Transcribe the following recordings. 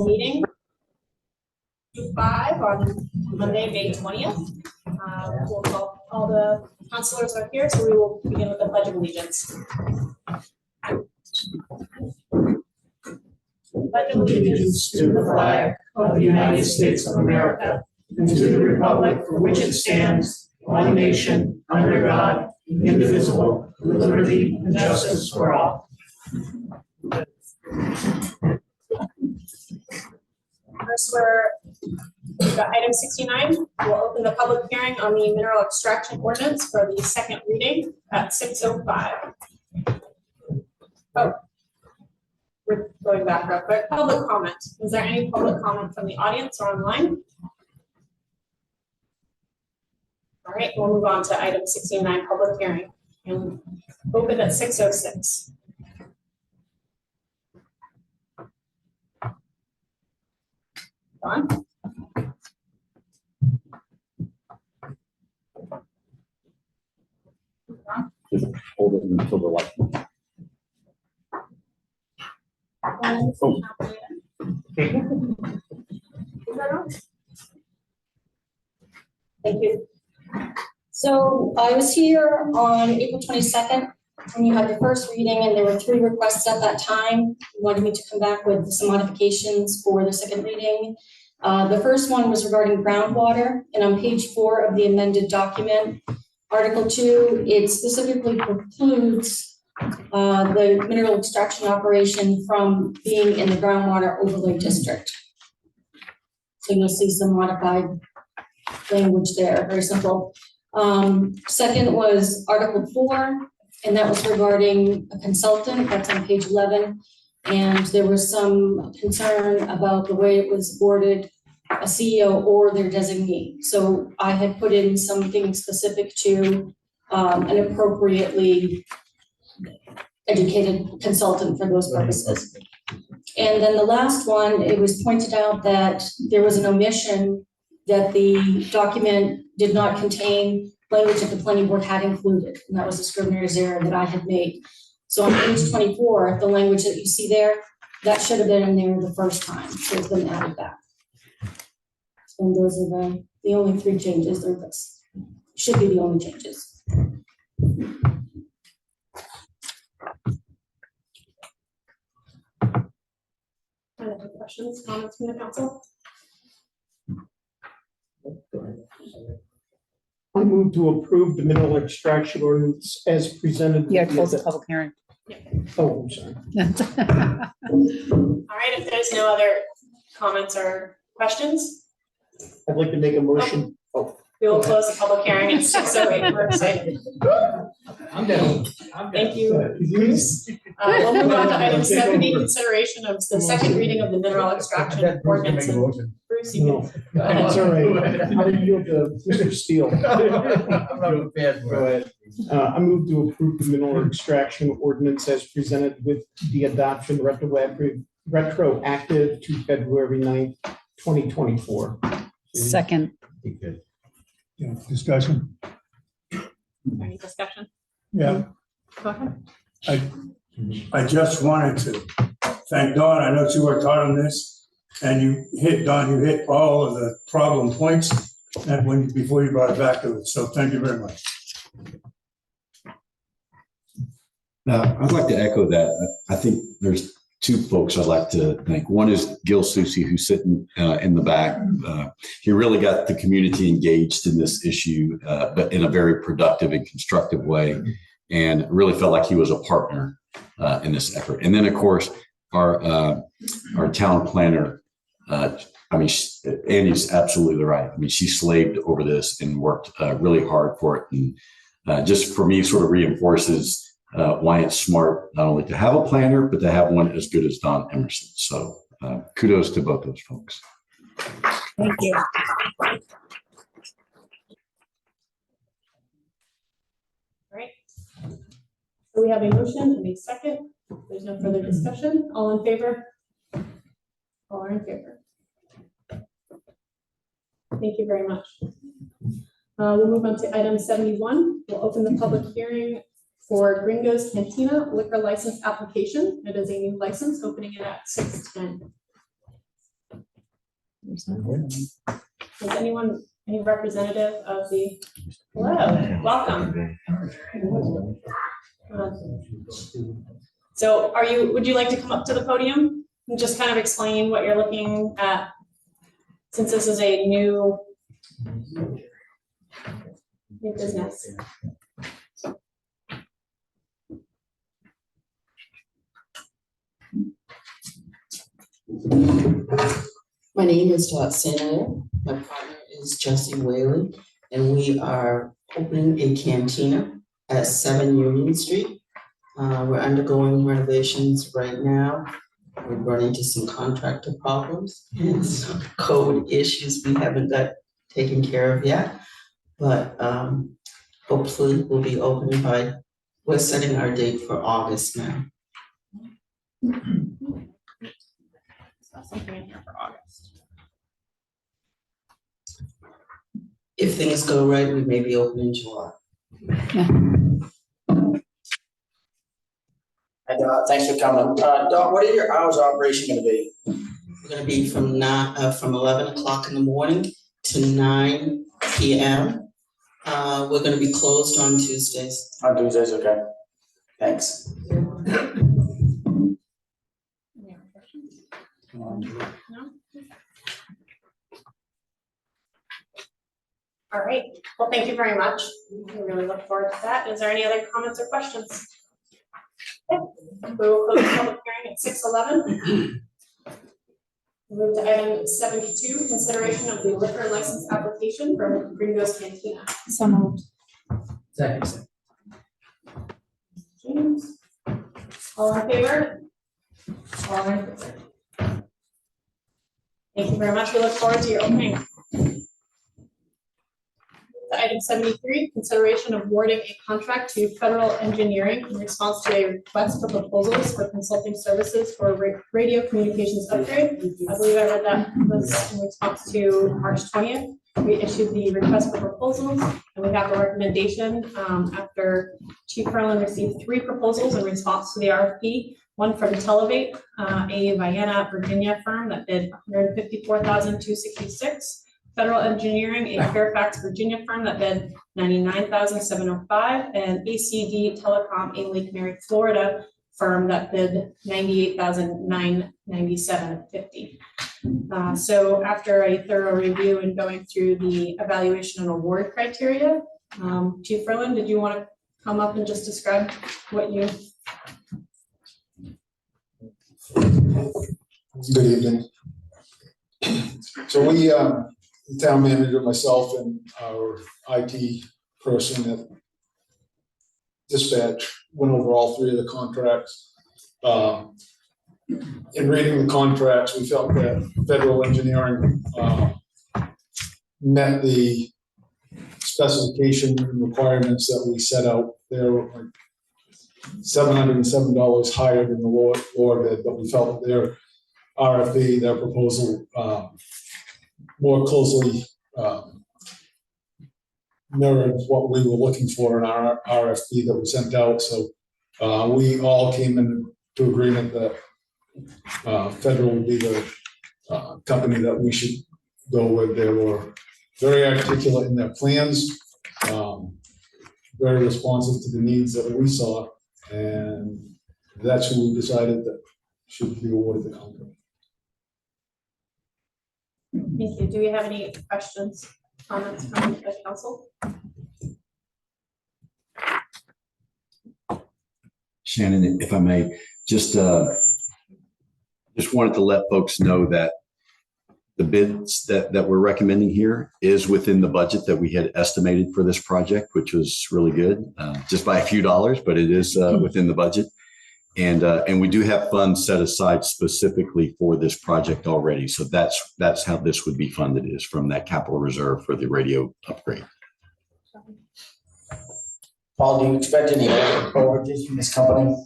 council meeting 5 on Monday, May 20th. We'll call all the councilors are here, so we will begin with the Pledge of Allegiance. Pledge of allegiance to the flag of the United States of America and to the republic for which it stands, one nation, under God, indivisible, with liberty and justice for all. First, we've got item 69. We'll open the public hearing on the mineral extraction ordinance for the second reading at 6:05. Oh, we're going back real quick. Public comment. Is there any public comment from the audience or online? All right, we'll move on to item 69, public hearing, and open at 6:06. Don? Just hold it until the light. Oh. Is that on? Thank you. So I was here on April 22nd when you had the first reading, and there were 3 requests at that time. You wanted me to come back with some modifications for the second reading. The first one was regarding groundwater, and on page 4 of the amended document, Article 2, it specifically precludes the mineral extraction operation from being in the groundwater overlay district. So you'll see some modified language there, very simple. Second was Article 4, and that was regarding a consultant. That's on page 11. And there was some concern about the way it was worded, a CEO or their designee. So I had put in something specific to an appropriately educated consultant for those purposes. And then the last one, it was pointed out that there was an omission that the document did not contain language that the planning board had included, and that was a scrivener's error that I had made. So on page 24, the language that you see there, that should have been in there the first time, so it's been added back. And those are the only 3 changes. Those should be the only changes. Any questions, comments from the council? I move to approve the mineral extraction ordinance as presented. Yeah, close the public hearing. Oh, I'm sorry. All right, if there's no other comments or questions, I'd like to make a motion. Oh, we will close the public hearing at 6:08. We're excited. I'm down. Thank you, Bruce. We'll move on to item 70, consideration of the second reading of the mineral extraction ordinance. Bruce, you No, can go ahead. that's all right. I yield to Mr. Steele. Go ahead. I move to approve the mineral extraction ordinance as presented with the adoption retroactive to February 9th, 2024. Second. Yeah, discussion. Any discussion? Yeah, Go ahead. I just wanted to thank Dawn. I know she worked hard on this, and you hit all of the problem points and before you brought it back to it. So thank you very much. Now, I'd like to echo that. I think there's 2 folks I'd like to thank. One is Gil Susi, who's sitting in the back. He really got the community engaged in this issue, but in a very productive and constructive way, and really felt like he was a partner in this effort. And then, of course, our town planner. I mean, Annie's absolutely right. I mean, she slaved over this and worked really hard for it, and just for me, sort of reinforces why it's smart not only to have a planner, but to have one as good as Don Emerson. So kudos to both those folks. Thank you. All right. So we have a motion and a second. There's no further discussion. All in favor? All are in favor. Thank you very much. We'll move on to item 71. We'll open the public hearing for Gringo's Cantina liquor license application. It is a new license opening it at 6:10. Is anyone, any representative of the, hello, welcome. So would you like to come up to the podium and just kind of explain what you're looking at? Since this is a new business. My name is Dot Sanayer. My partner is Jesse Whaley, and we are opening a cantina at 7 Union Street. We're undergoing renovations right now. We're running into some contractor problems and some code issues we haven't got taken care of yet. But hopefully we'll be opening we're setting our date for August now. Something in here for August. If things go right, we may be open in July. Hi, Dot, thanks for coming. Dot, what are your hours of operation gonna be? We're gonna be from 11 o'clock in the morning to 9 p.m. We're gonna be closed on Tuesdays. On Tuesdays, okay. Thanks. No? All right, well, thank you very much. We really look forward to that. Is there any other comments or questions? Okay, we will close the public hearing at 6:11. Move to item 72, consideration of the liquor license application for Gringo's Cantina. So moved. Second. James, all in favor? All in favor. Thank you very much. We look forward to your opening. To item 73, consideration of awarding a contract to Federal Engineering in response to a request for proposals for consulting services for radio communications upgrade. I believe I read that was in response to March 20th. We issued the request for proposals, and we have a recommendation after Chief Ferland received 3 proposals in response to the RFP. One from Televate, a Vienna, Virginia firm that bid $154,266. Federal Engineering, a Fairfax, Virginia firm that bid $99,705, and ACD Telecom, a Lake Mary, Florida firm that bid $98,997.50. So after a thorough review and going through the evaluation and award criteria, Chief Ferland, did you want to come up and just describe what you? Good evening. So we, the town manager, myself, and our IT person at dispatch went over all 3 of the contracts. In reading the contracts, we felt that Federal Engineering met the specification and requirements that we set out. They were like $707 higher than the lower bid, but we felt that their RFP, their proposal, more closely mirrored what we were looking for in our RFP that we sent out. So we all came into agreement that Federal would be the company that we should go with. They were very articulate in their plans, very responsive to the needs that we saw, and that's who we decided that should be awarded the contract. Thank you. Do we have any questions, comments from the council? Shannon, if I may, just wanted to let folks know that the bids that we're recommending here is within the budget that we had estimated for this project, which was really good, just by a few dollars, but it is within the budget. And we do have funds set aside specifically for this project already. So that's how this would be funded, is from that capital reserve for the radio upgrade. Paul, do you expect any overages from this company?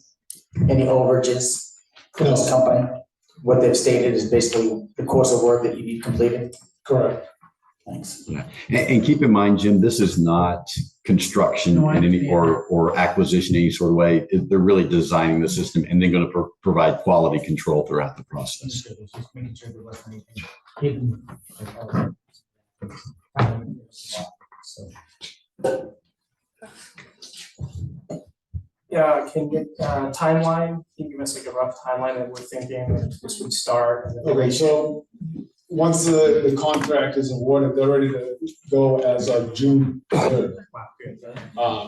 Any overages from this company? What they've stated is basically the course of work that you need completed. Correct. Thanks. And keep in mind, Jim, this is not construction No, I in any, understand. or acquisition in any sort of way. They're really designing the system and they're going to provide quality control throughout the process. Just making sure there wasn't anything hidden. So, Yeah, can you, timeline, can you give us like a rough timeline that we're thinking that this would start? And the Okay, so once the contract is awarded, they're ready to go as of June 3rd. Wow, good,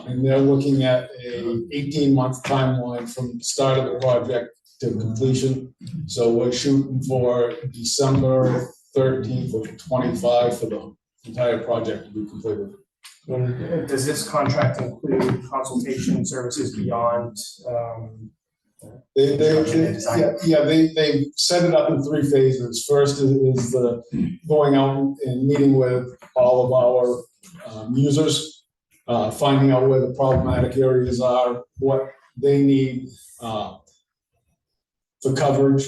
And they're looking at a 18-month timeline from the start of the project to completion. So we're shooting for December 13th of 25 for the entire project to be completed. And does this contract include consultation services beyond, They Construction and design. they set it up in 3 phases. First is the going out and meeting with all of our users, finding out where the problematic areas are, what they need for coverage.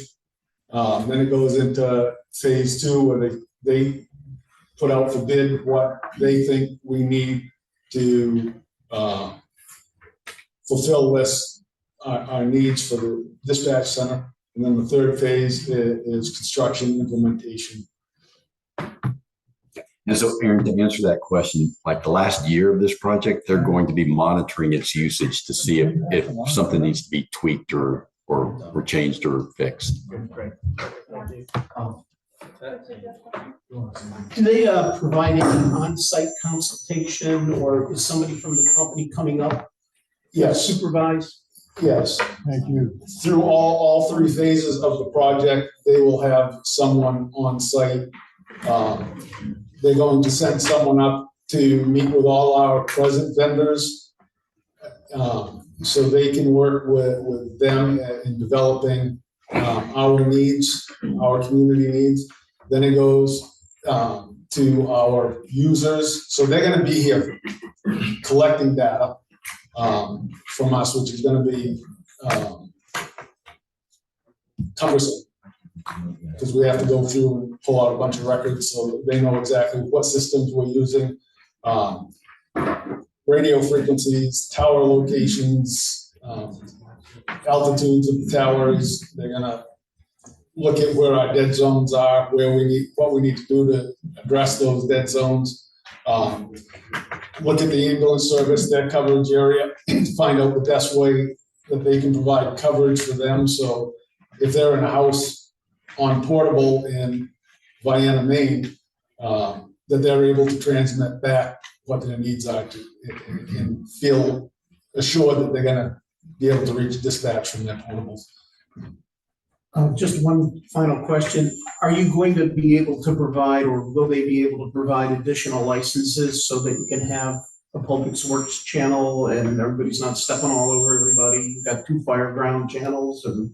Then it goes into phase 2 where they put out for bid what they think we need to fulfill this, our needs for the dispatch center. And then the 3rd phase is construction implementation. And so, Aaron, to answer that question, like the last year of this project, they're going to be monitoring its usage to see if something needs to be tweaked or changed or fixed. great, thank you. Do they provide any on-site consultation, or is somebody from the company coming up? Yes, Supervise? yes. Thank you. Through all 3 phases of the project, they will have someone on site. They're going to send someone up to meet with all our present vendors, so they can work with them in developing our needs, our community needs. Then it goes to our users. So they're going to be here collecting data from us, which is going to be cumbersome, because we have to go through and pull out a bunch of records so they know exactly what systems we're using, radio frequencies, tower locations, altitudes of the towers. They're gonna look at where our dead zones are, what we need to do to address those dead zones. Look at the ambulance service, their coverage area, to find out the best way that they can provide coverage for them. So if they're in a house on Portable in Vienna, Maine, that they're able to transmit back what their needs are and feel assured that they're gonna be able to reach dispatch from their portables. Just one final question. Are you going to be able to provide, or will they be able to provide additional licenses so that you can have a Public Works channel and everybody's not stepping all over everybody? You've got 2 Fireground channels and.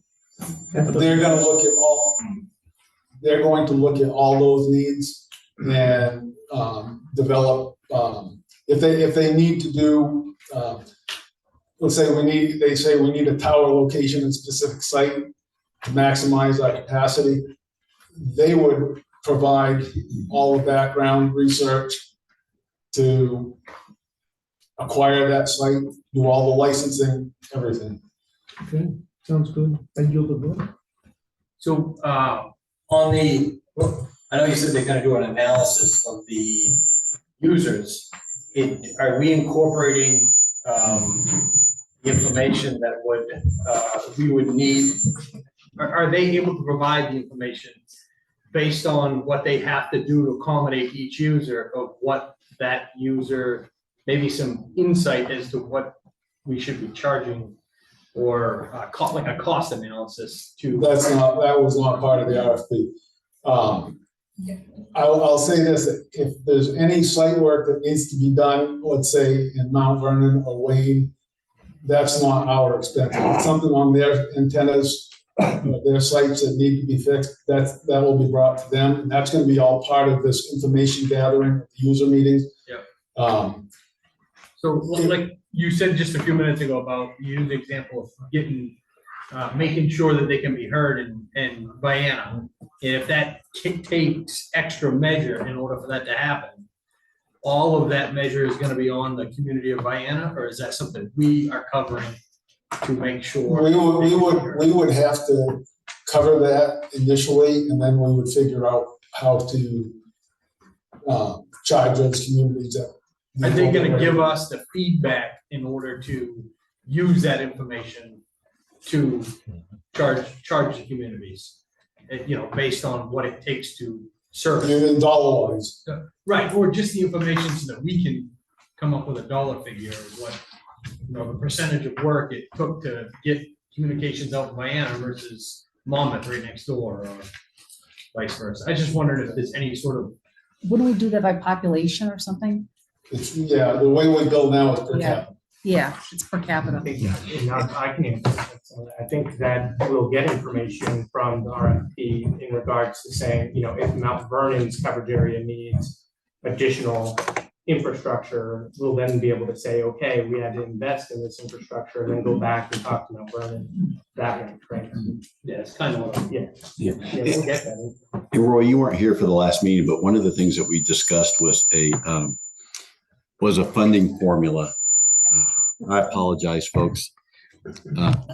They're going to look at all those needs and develop, if they need to do, let's say they say we need a tower location in a specific site to maximize our capacity, they would provide all the background research to acquire that site, do all the licensing, everything. Okay, sounds good. I yield the book. So, on the, I know you said they're gonna do an analysis of the users. Are we incorporating, the information that we would need? Are they able to provide the information based on what they have to do to accommodate each user of what that user, maybe some insight as to what we should be charging, or like a cost analysis to? That was not part of the RFP. I'll say this, if there's any site work that needs to be done, let's say in Mount Vernon or Wayne, that's not our expense. If it's something on their antennas, their sites that need to be fixed, that will be brought to them. And that's gonna be all part of this information gathering, user meetings. Yep. So like you said just a few minutes ago about, you used the example of getting making sure that they can be heard in Vienna. And if that takes extra measure in order for that to happen, all of that measure is gonna be on the community of Vienna, or is that something we are covering to make sure? We would have to cover that initially, and then we would figure out how to charge those communities that. Are they gonna give us the feedback in order to use that information to charge the communities? Based on what it takes to service. In dollar wise. Right, or just the information so that we can come up with a dollar figure of what, the percentage of work it took to get communications out in Vienna versus Monmouth right next door, or vice versa. I just wondered if there's any sort of. Wouldn't we do that by population or something? Yeah, the way we bill now is per Yeah. capita. Yeah, it's per capita. I think that we'll get information from the RFP in regards to saying, if Mount Vernon's coverage area needs additional infrastructure, we'll then be able to say, okay, we had to invest in this infrastructure, and then go back and talk to Mount Vernon that way, right? Yeah, it's kind of what. Yeah, Yeah. we'll get that. And Roy, you weren't here for the last meeting, but one of the things that we discussed was a funding formula. I apologize, folks.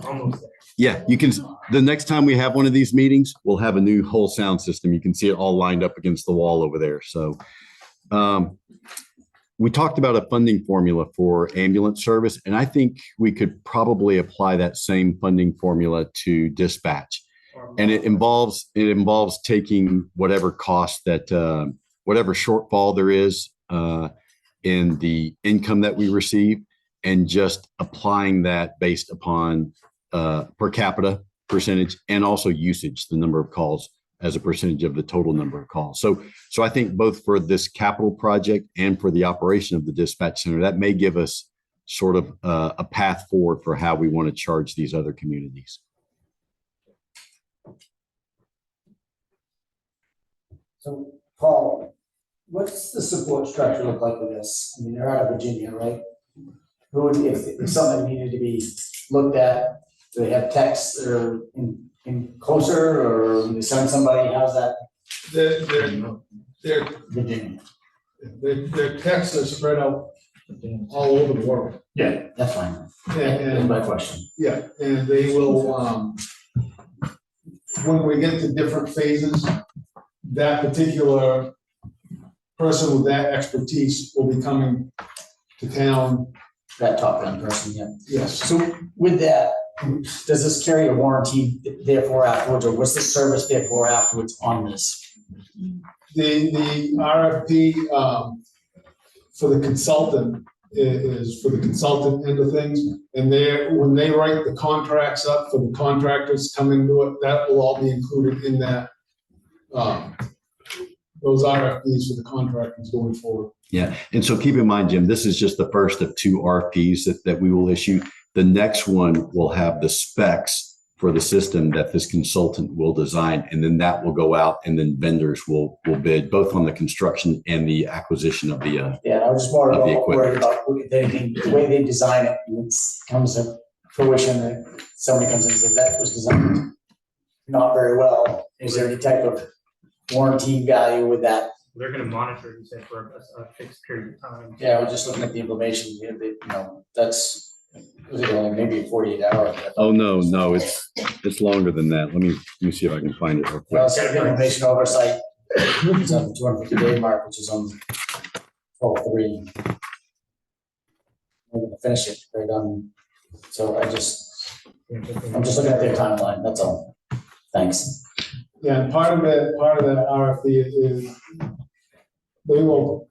Almost there. Yeah, you can, the next time we have one of these meetings, we'll have a new whole sound system. You can see it all lined up against the wall over there. So we talked about a funding formula for ambulance service, and I think we could probably apply that same funding formula to dispatch. And it involves taking whatever cost that, whatever shortfall there is in the income that we receive, and just applying that based upon per capita percentage and also usage, the number of calls as a percentage of the total number of calls. So I think both for this capital project and for the operation of the dispatch center, that may give us sort of a path forward for how we want to charge these other communities. So, Paul, what's the support structure look like with this? I mean, they're out of Virginia, right? Who would, if something needed to be looked at, do they have techs that are in closer, or would they send somebody? How's that? Their Virginia. texts are spread out all over the world. Yeah, that's fine. And That's my question. yeah, and they will, when we get to different phases, that particular person with that expertise will be coming to town. That top gun person, yeah. Yes. So with that, does this carry a warranty therefore afterwards, or what's the service therefore afterwards on this? The RFP for the consultant is for the consultant end of things. And when they write the contracts up for the contractors coming to it, that will all be included in that. Those RFPs for the contractors going forward. Yeah, and so keep in mind, Jim, this is just the first of 2 RFPs that we will issue. The next one will have the specs for the system that this consultant will design, and then that will go out, and then vendors will bid both on the construction and the acquisition of the. Yeah, I was just more Of the worried about the way they design it, and it comes to fruition that somebody comes in and says that was designed not very well. Is there any type of warranty value with that? They're gonna monitor, you said, for a fixed period of time. Yeah, we're just looking at the information, that's, was it only maybe 48 hours? Oh, no, it's longer than that. Let me see if I can find it real quick. Well, instead of information oversight, it's on the 250-day mark, which is on 12/3. We're gonna finish it, they're done. So I'm just looking at their timeline, that's all. Thanks. Yeah, and part of that RFP is they will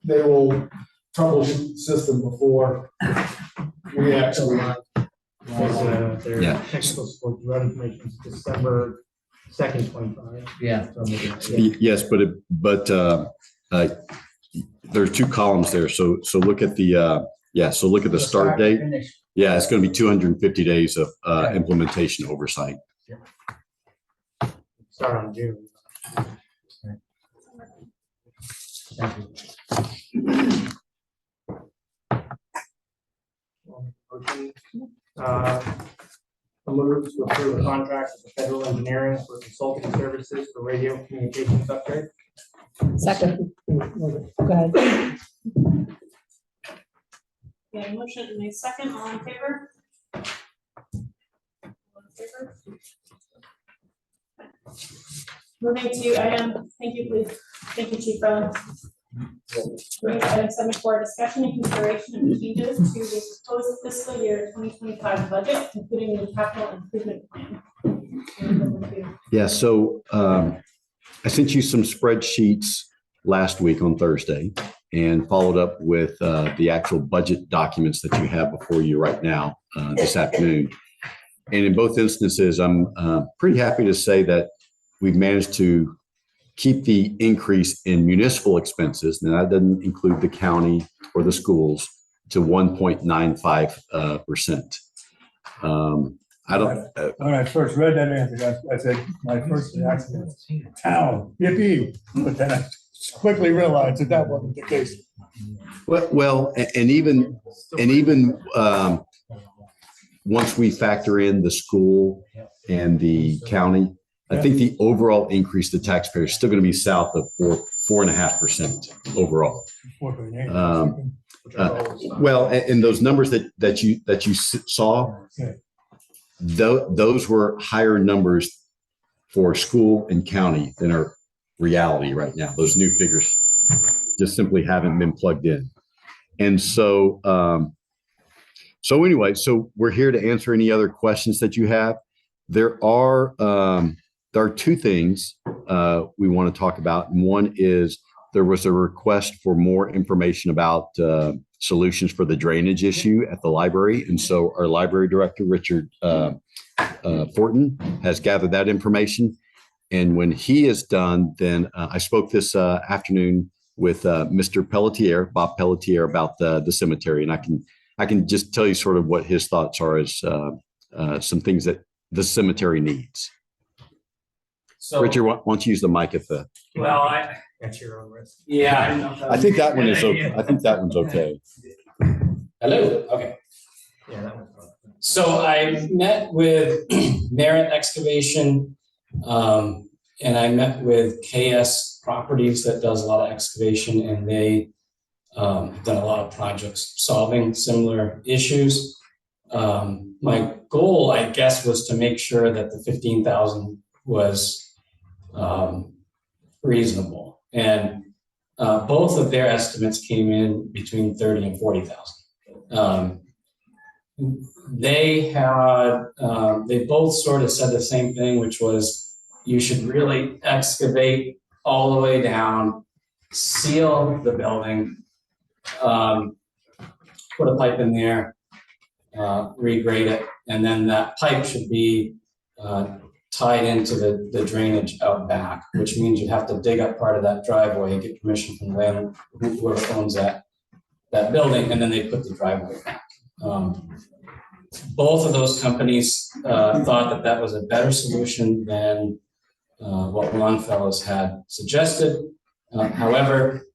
troubleshoot the system before we actually. Their Yeah. technical support run information is December 2nd, 25. Yeah. Yes, but there are 2 columns there. So look at the so look at the start date. Yeah, it's going to be 250 days of implementation oversight. Start on June. I move to approve a contract with the Federal Engineering for consulting services for radio communications upgrade. Second. Go ahead. Okay, motion and a second, all in favor? All in favor? Moving to item, thank you, please. Thank you, Chief Rowland. Moving to item 74, discussion and consideration of changes to the proposed fiscal year 2025 budget, including the capital improvement plan. Yeah, so I sent you some spreadsheets last week on Thursday and followed up with the actual budget documents that you have before you right now this afternoon. And in both instances, I'm pretty happy to say that we've managed to keep the increase in municipal expenses, and that doesn't include the county or the schools, to 1.95%. I don't. When I first read that answer, I said, my first reaction was town, yippee, but then I quickly realized that that wasn't the case. Well, and even once we factor in the school and the county, I think the overall increase to taxpayers is still going to be south of 4.5% overall. Well, and those numbers that you saw, those were higher numbers for school and county than are reality right now. Those new figures just simply haven't been plugged in. And so, anyway, so we're here to answer any other questions that you have. There are two things we want to talk about. And one is there was a request for more information about solutions for the drainage issue at the library. And so our library director, Richard Fortin, has gathered that information. And when he is done, then I spoke this afternoon with Mr. Pelletier, Bob Pelletier, about the cemetery. And I can just tell you sort of what his thoughts are as some things that the cemetery needs. So, Richard, why don't you use the mic at the? well, That's your own risk. yeah. I think that one is okay. I think that one's okay. Hello, okay. Yeah, that one's fine. So I met with Merit Excavation, and I met with KS Properties that does a lot of excavation, and they have done a lot of projects solving similar issues. My goal, I guess, was to make sure that the 15,000 was reasonable. And both of their estimates came in between 30 and 40,000. They both sort of said the same thing, which was you should really excavate all the way down, seal the building, put a pipe in there, regrade it, and then that pipe should be tied into the drainage out back, which means you have to dig up part of that driveway and get permission from whoever owns that building, and then they put the driveway back. Both of those companies thought that was a better solution than what Longfellow's had suggested. However,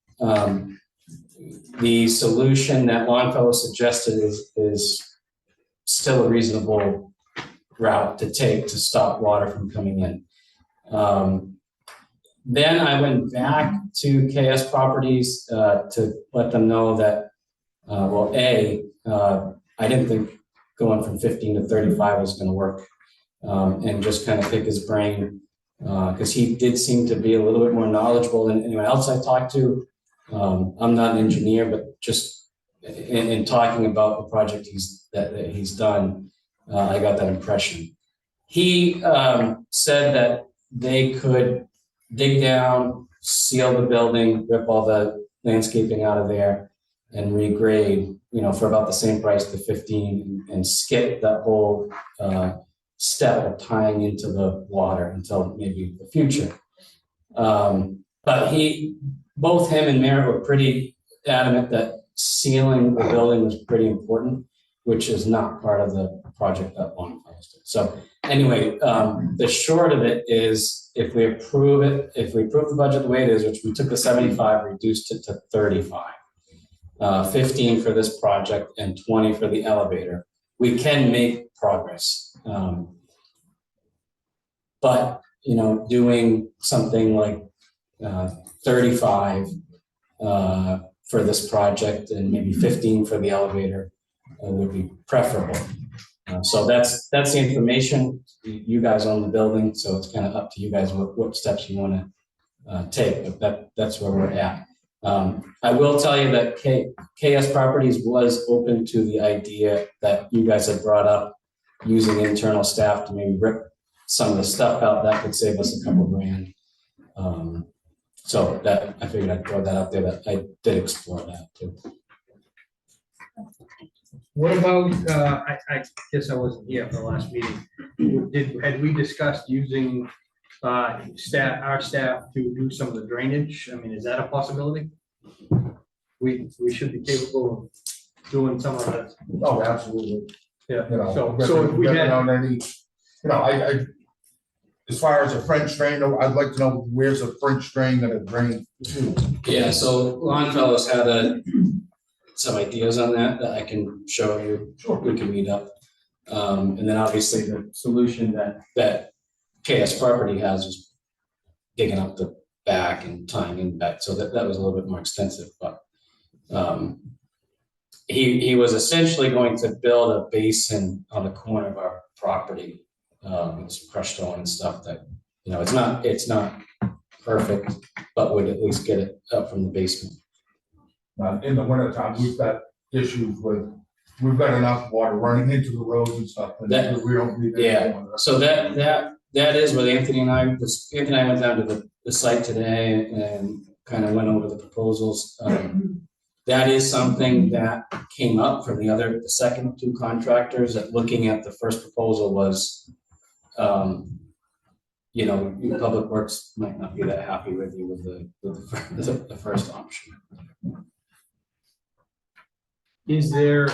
the solution that Longfellow suggested is still a reasonable route to take to stop water from coming in. Then I went back to KS Properties to let them know that, I didn't think going from 15 to 35 was going to work, and just kind of pick his brain, because he did seem to be a little bit more knowledgeable than anyone else I talked to. I'm not an engineer, but just in talking about the project that he's done, I got that impression. He said that they could dig down, seal the building, rip all the landscaping out of there, and regrade, for about the same price, the 15, and skip that whole step of tying into the water until maybe the future. But both him and Merritt were pretty adamant that sealing the building was pretty important, which is not part of the project that Longfellow's did. So anyway, the short of it is, if we approve the budget the way it is, which we took the 75, reduced it to 35, 15 for this project and 20 for the elevator, we can make progress. But, you know, doing something like 35 for this project and maybe 15 for the elevator would be preferable. So that's the information. You guys own the building, so it's kind of up to you guys what steps you want to take, but that's where we're at. I will tell you that KS Properties was open to the idea that you guys had brought up, using internal staff to maybe rip some of the stuff out. That could save us a couple grand. So that, I figured I'd throw that out there, that I did explore that too. What about, I guess I wasn't here for the last meeting. Had we discussed using our staff to do some of the drainage? I mean, is that a possibility? We should be capable of doing some of that. Oh, absolutely. Yeah, You know, so if we had, on any, you know, I, as far as a French drain, I'd like to know where's a French drain gonna drain to? Yeah, so Longfellow's had some ideas on that I can show you. Sure. We can meet up. And then obviously the solution that KS Property has is digging up the back and tying in back, so that was a little bit more extensive, but he was essentially going to build a basin on the corner of our property with some crushed stone and stuff that, you know, it's not perfect, but would at least get it up from the basement. In the wintertime, we've got issues with, we've got enough water running into the roads and stuff, and we don't need any Yeah, more. so that is what Anthony and I went down to the site today and kind of went over the proposals. That is something that came up from the second two contractors, that looking at the first proposal was, you know, Public Works might not be that happy with you with the first option. is there,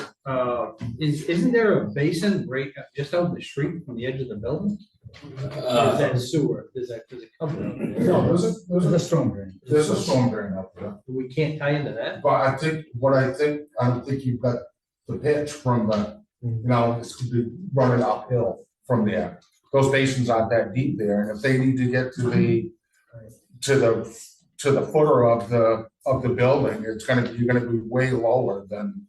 isn't there a basin right just out the street from the edge of the building? Is that sewer? Does it cover? No, there's a storm drain. There's a storm drain out there. We can't tie into that? But I don't think you've got the pitch from the, you know, it's gonna be running uphill from there. Those basins aren't that deep there, and if they need to get to the footer of the building, you're gonna be way lower than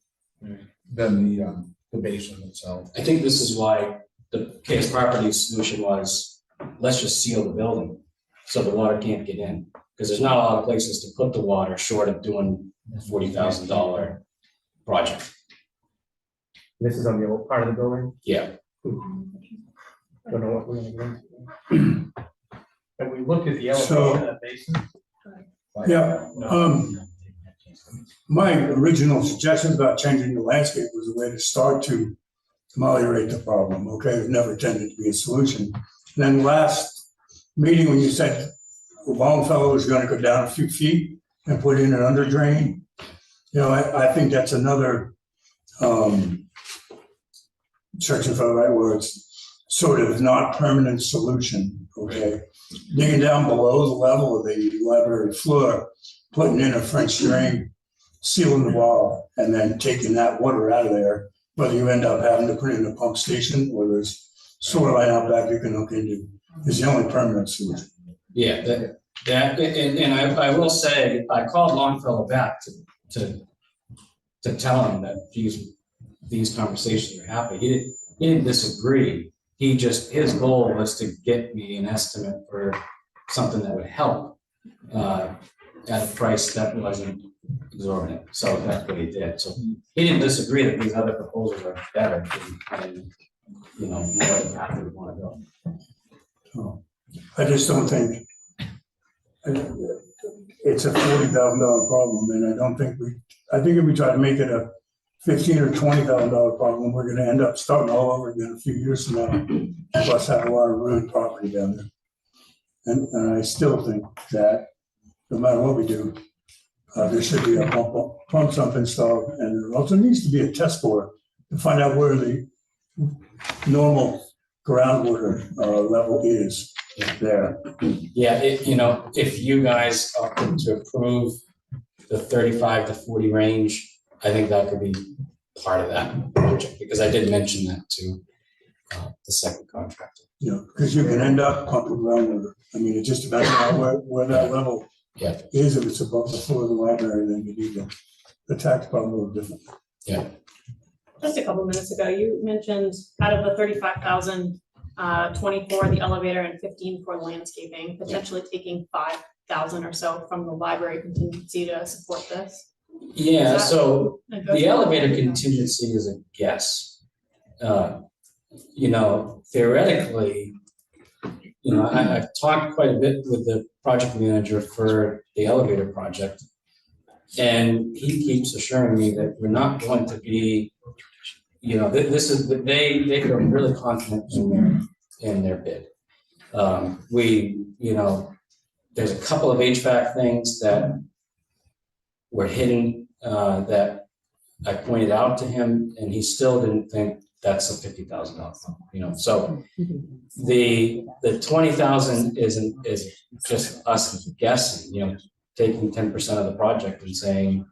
the basin itself. I think this is why the KS Properties solution was, let's just seal the building so the water can't get in. Because there's not a lot of places to put the water short of doing a $40,000 project. This is on the old part of the building. Yeah. Don't know what we're gonna do. Have we looked at the elevation of that basin? Yeah, my original suggestion about changing the landscape was a way to start to ameliorate the problem, okay? It never tended to be a solution. And then last meeting, when you said Longfellow was gonna go down a few feet and put in an under drain, you know, I think that's another, searching for the right words, sort of not permanent solution, okay? Digging down below the level of the library floor, putting in a French drain, sealing the wall, and then taking that water out of there. Whether you end up having to put in a pump station or there's sewer line out back you can hook into, is the only permanent solution. Yeah, and I will say, I called Longfellow back to tell him that these conversations are happening. He didn't disagree. His goal was to get me an estimate for something that would help at a price that wasn't exorbitant. So that's what he did. So he didn't disagree that these other proposals are better and you know, more than happy to want to go. So, I just don't think it's a $40,000 problem, and I think if we try to make it a $15,000 or $20,000 problem, we're gonna end up starting all over again a few years from now, plus have a lot of ruined property down there. And I still think that no matter what we do, there should be a pump sump installed, and there also needs to be a test bore to find out where the normal groundwater level is there. Yeah, you know, if you guys opted to approve the 35 to 40 range, I think that could be part of that. project, because I did mention that to the second contractor. You know, because you can end up pumping groundwater. I mean, it just depends on where that level Yeah. is. If it's above the floor of the library, then you need to attack the problem a little different. Yeah. Just a couple minutes ago, you mentioned out of the 35,000, 24 the elevator and 15 for landscaping, potentially taking 5,000 or so from the library contingency to support this. Yeah, Is that so negotiable? the elevator contingency is a guess. You know, theoretically, you know, I've talked quite a bit with the project manager for the elevator project. And he keeps assuring me that we're not going to be, you know, this is, they feel really confident in their bid. You know, there's a couple of HVAC things that were hidden, that I pointed out to him, and he still didn't think that's a $50,000, you know, so the 20,000 is just us guessing, you know, taking 10% of the project and saying,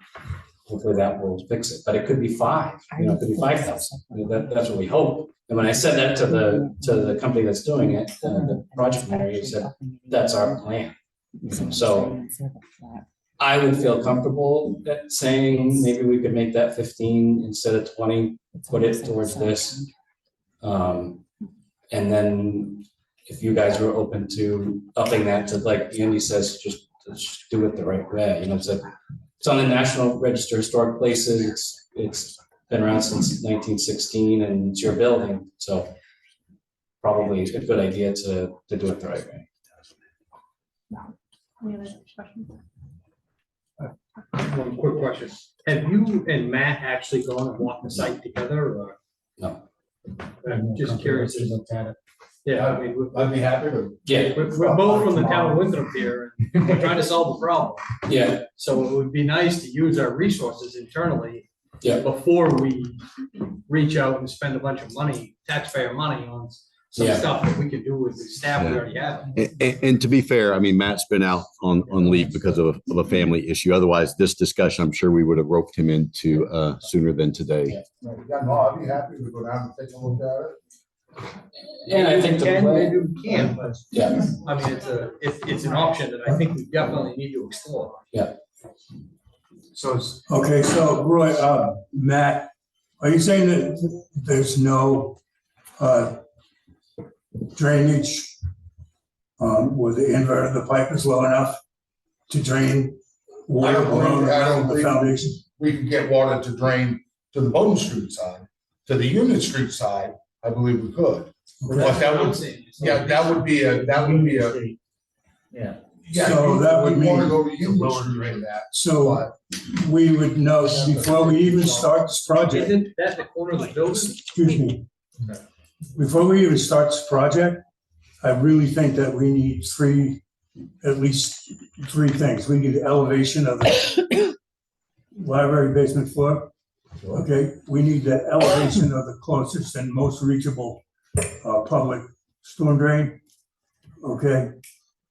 hopefully that will fix it, but it could be 5, you know, it could be 5,000. I mean, that's what we hope. And when I said that to the company that's doing it, the project manager, he said, that's our plan. So I would feel comfortable at saying maybe we could make that 15 instead of 20, put it towards this. And then if you guys were open to upping that to, like Andy says, just do it the right way. You know, it's on the National Register of Historic Places. It's been around since 1916 and it's your building. So probably a good idea to do it the right way. Any other questions? One quick question. Have you and Matt actually gone and walked the site together or? No. I'm just curious. Yeah, I mean, I'd be happy to. Yeah. we're both from the town of Winthrop here and we're trying to solve the problem. Yeah. So it would be nice to use our resources internally. Yeah. Before we reach out and spend a bunch of money, taxpayer money on some Yeah. stuff that we could do with the staff we already have. And to be fair, I mean, Matt's been out on leave because of a family issue. Otherwise, this discussion, I'm sure we would have roped him into sooner than today. No, I'd be happy to go down and take a look at it. And I think the Maybe plan, we can, but yeah, I mean, it's an option that I think we definitely need to explore. So, okay, so Roy, Matt, are you saying that there's no drainage where the invert of the pipe is low enough to drain water below the foundation? We can get water to drain to the Bowden Street side, to the Union Street side, I believe we could. But that would, that would be a, Yeah. yeah, So that would we want to mean- go to Union Street for that. So we would know before we even start this project, Isn't that the corner of the building? excuse me. Before we even start this project, I really think that we need at least three things. We need elevation of the library basement floor. Okay, we need the elevation of the closest and most reachable public storm drain. Okay,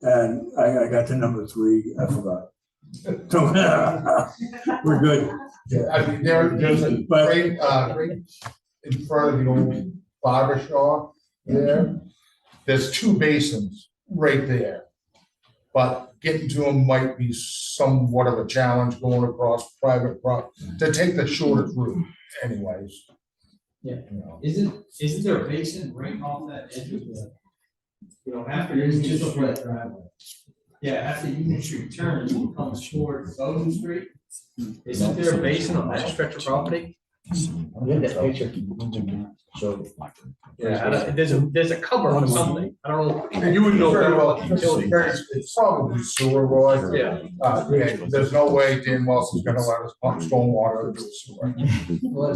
and I got the number 3, I forgot. We're good. Yeah, I mean, there's a great, right in front of the old barber shop there. There's 2 basins right there. But getting to them might be somewhat of a challenge going across private property to take the shortest route anyways. Yeah. You know. Isn't there a basin right off that edge of the, you know, after Union Street driveway? Yeah, after Union Street turns, it comes toward Bowden Street. Isn't there a basin on that stretch of property? So. Yeah, there's a cover or something. I don't know. You would know better about the utility. It's probably sewer, Roy. Yeah. Yeah, there's no way Dan Wilson's gonna let us pump stormwater into the sewer. All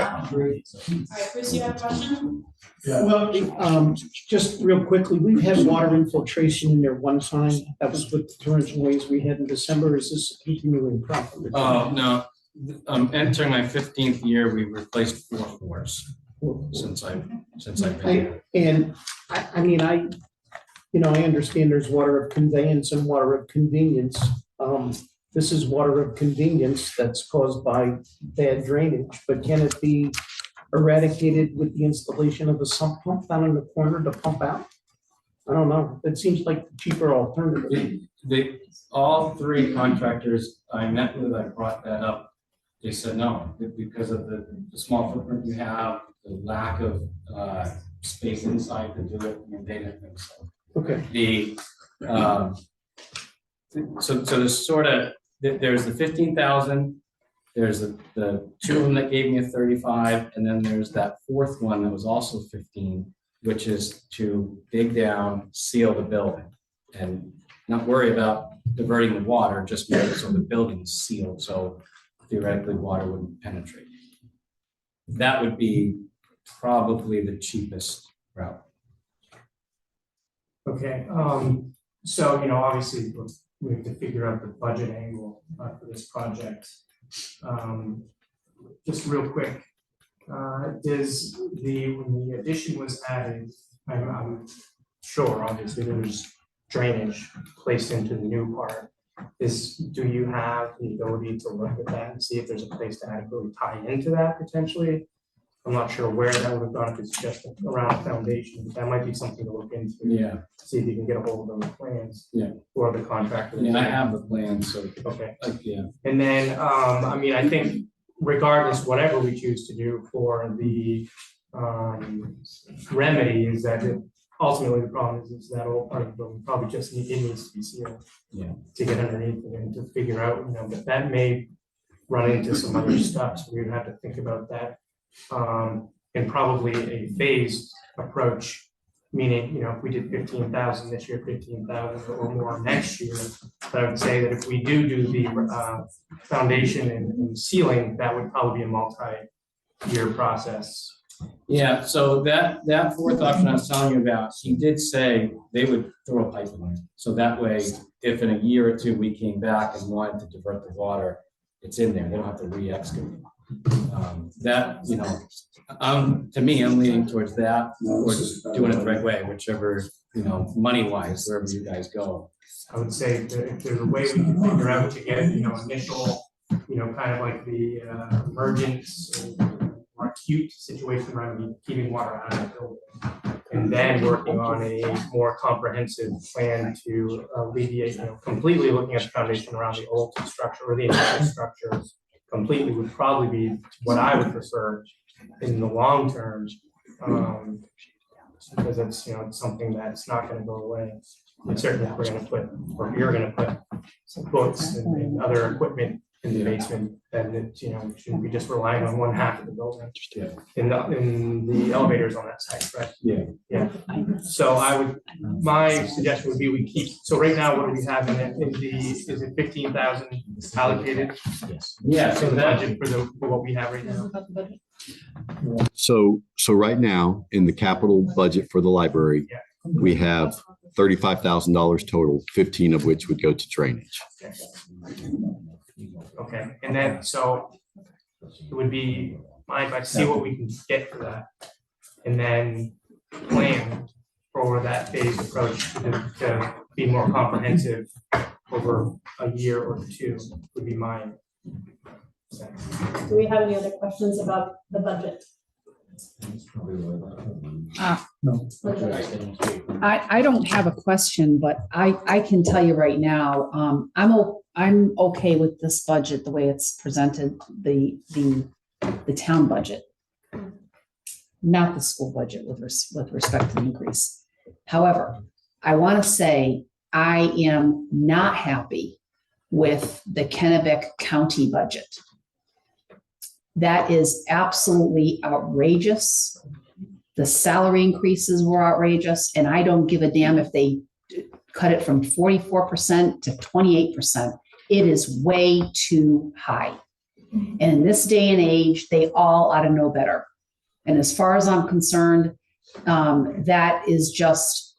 right, Bruce, you have a question? Well, just real quickly, we've had water infiltration in there one time. That was with the torrential waves we had in December. Is this a continuing problem? no, entering my 15th year, we replaced 4 floors since I've been here. And I mean, I understand there's water of conveyance and water of convenience. this is water of convenience that's caused by bad drainage, but can it be eradicated with the installation of a sump pump down in the corner to pump out? I don't know. It seems like the cheaper alternative. All three contractors I met with, I brought that up. They said no, because of the small footprint we have, the lack of space inside to do it, and they didn't think so. Okay. So there's sort of, there's the 15,000, there's the two of them that gave me a 35, and then there's that fourth one that was also 15, which is to dig down, seal the building, and not worry about diverting the water, just make it so the building's sealed, so theoretically water wouldn't penetrate. That would be probably the cheapest route. Okay, so, you know, obviously, we have to figure out the budget angle for this project. Just real quick, when the addition was added, I'm sure, obviously, there was drainage placed into the new part. Do you have the ability to look at that and see if there's a place to adequately tie into that potentially? I'm not sure where that would have gone, if it's just around a foundation. That might be something to look into. Yeah. See if you can get a hold of those plans. Yeah. Or the contractor. Yeah, I have the plan, so. Okay. Yeah. And then, I mean, I think regardless, whatever we choose to do for the remedy is that ultimately the problem is that old part of the building probably just needs to be sealed. Yeah. To get underneath it and to figure out, you know, but that may run into some other stuff, so we would have to think about that. And probably a phased approach, meaning, you know, if we did 15,000 this year, 15,000 or more next year. But I would say that if we do the foundation and sealing, that would probably be a multi-year process. Yeah, so that fourth option I was telling you about, he did say they would throw a pipe in it. So that way, if in a year or two we came back and wanted to divert the water, it's in there. They don't have to re-excavate. That, you know, to me, I'm leaning towards that, or doing it the right way, whichever, you know, money-wise, wherever you guys go. I would say that if there's a way we can figure out to get, you know, initial, you know, kind of like the emergence or acute situation around keeping water out of the building. And then working on a more comprehensive plan to alleviate, you know, completely looking at the foundation around the old structure or the initial structures completely would probably be what I would prefer in the long term. Because it's, you know, it's something that's not going to go away. And certainly we're going to put, or you're going to put some books and other equipment in the basement, then it, you know, shouldn't be just relying on one half of the building. Yeah. In the elevators on that side, right? Yeah. Yeah. So my suggestion would be we keep, so right now, what do we have is it 15,000 allocated? Yes. Yeah, So the budget for what we have right now. So right now, in the capital budget for the library, we have $35,000 total, 15 of which would go to drainage. Okay, and then, so it would be, mind if I see what we can get for that? And then plan for that phased approach to be more comprehensive over a year or two would be mine. Do we have any other questions about the budget? I don't have a question, but I can tell you right now, I'm okay with this budget, the way it's presented, the town budget. Not the school budget with respect to the increase. However, I want to say I am not happy with the Kennebec County budget. That is absolutely outrageous. The salary increases were outrageous, and I don't give a damn if they cut it from 44% to 28%. It is way too high. And in this day and age, they all ought to know better. And as far as I'm concerned, that is just,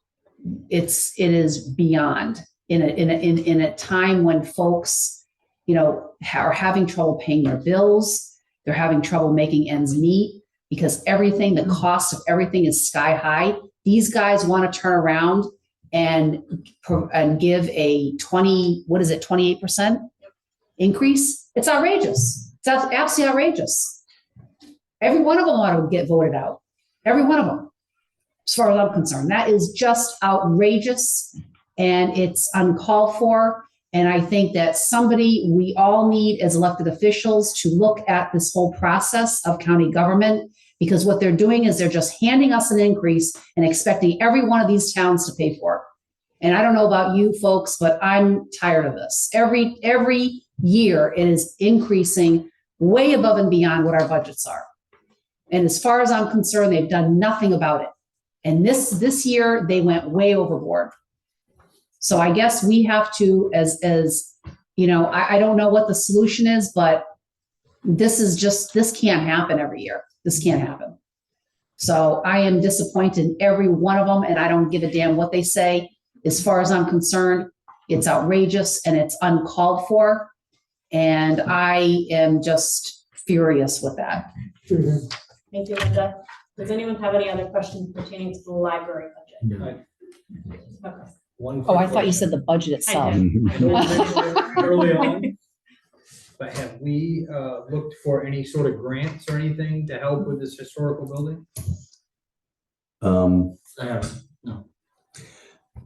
it is beyond in a time when folks, you know, are having trouble paying their bills. They're having trouble making ends meet because everything, the cost of everything is sky high. These guys want to turn around and give a 28%? increase, it's outrageous. It's absolutely outrageous. Every one of them ought to get voted out. Every one of them, as far as I'm concerned. That is just outrageous and it's uncalled for. And I think that we all need as elected officials to look at this whole process of county government, because what they're doing is they're just handing us an increase and expecting every one of these towns to pay for it. And I don't know about you folks, but I'm tired of this. Every year it is increasing way above and beyond what our budgets are. And as far as I'm concerned, they've done nothing about it. And this year they went way overboard. So I guess we have to, as you know, I don't know what the solution is, but this can't happen every year. This can't happen. So I am disappointed in every one of them, and I don't give a damn what they say. As far as I'm concerned, it's outrageous and it's uncalled for. And I am just furious with that. Thank you, Linda. Does anyone have any other questions pertaining to the library budget? Okay. Oh, I thought you said the budget itself. I know early on, but have we looked for any sort of grants or anything to help with this historical building?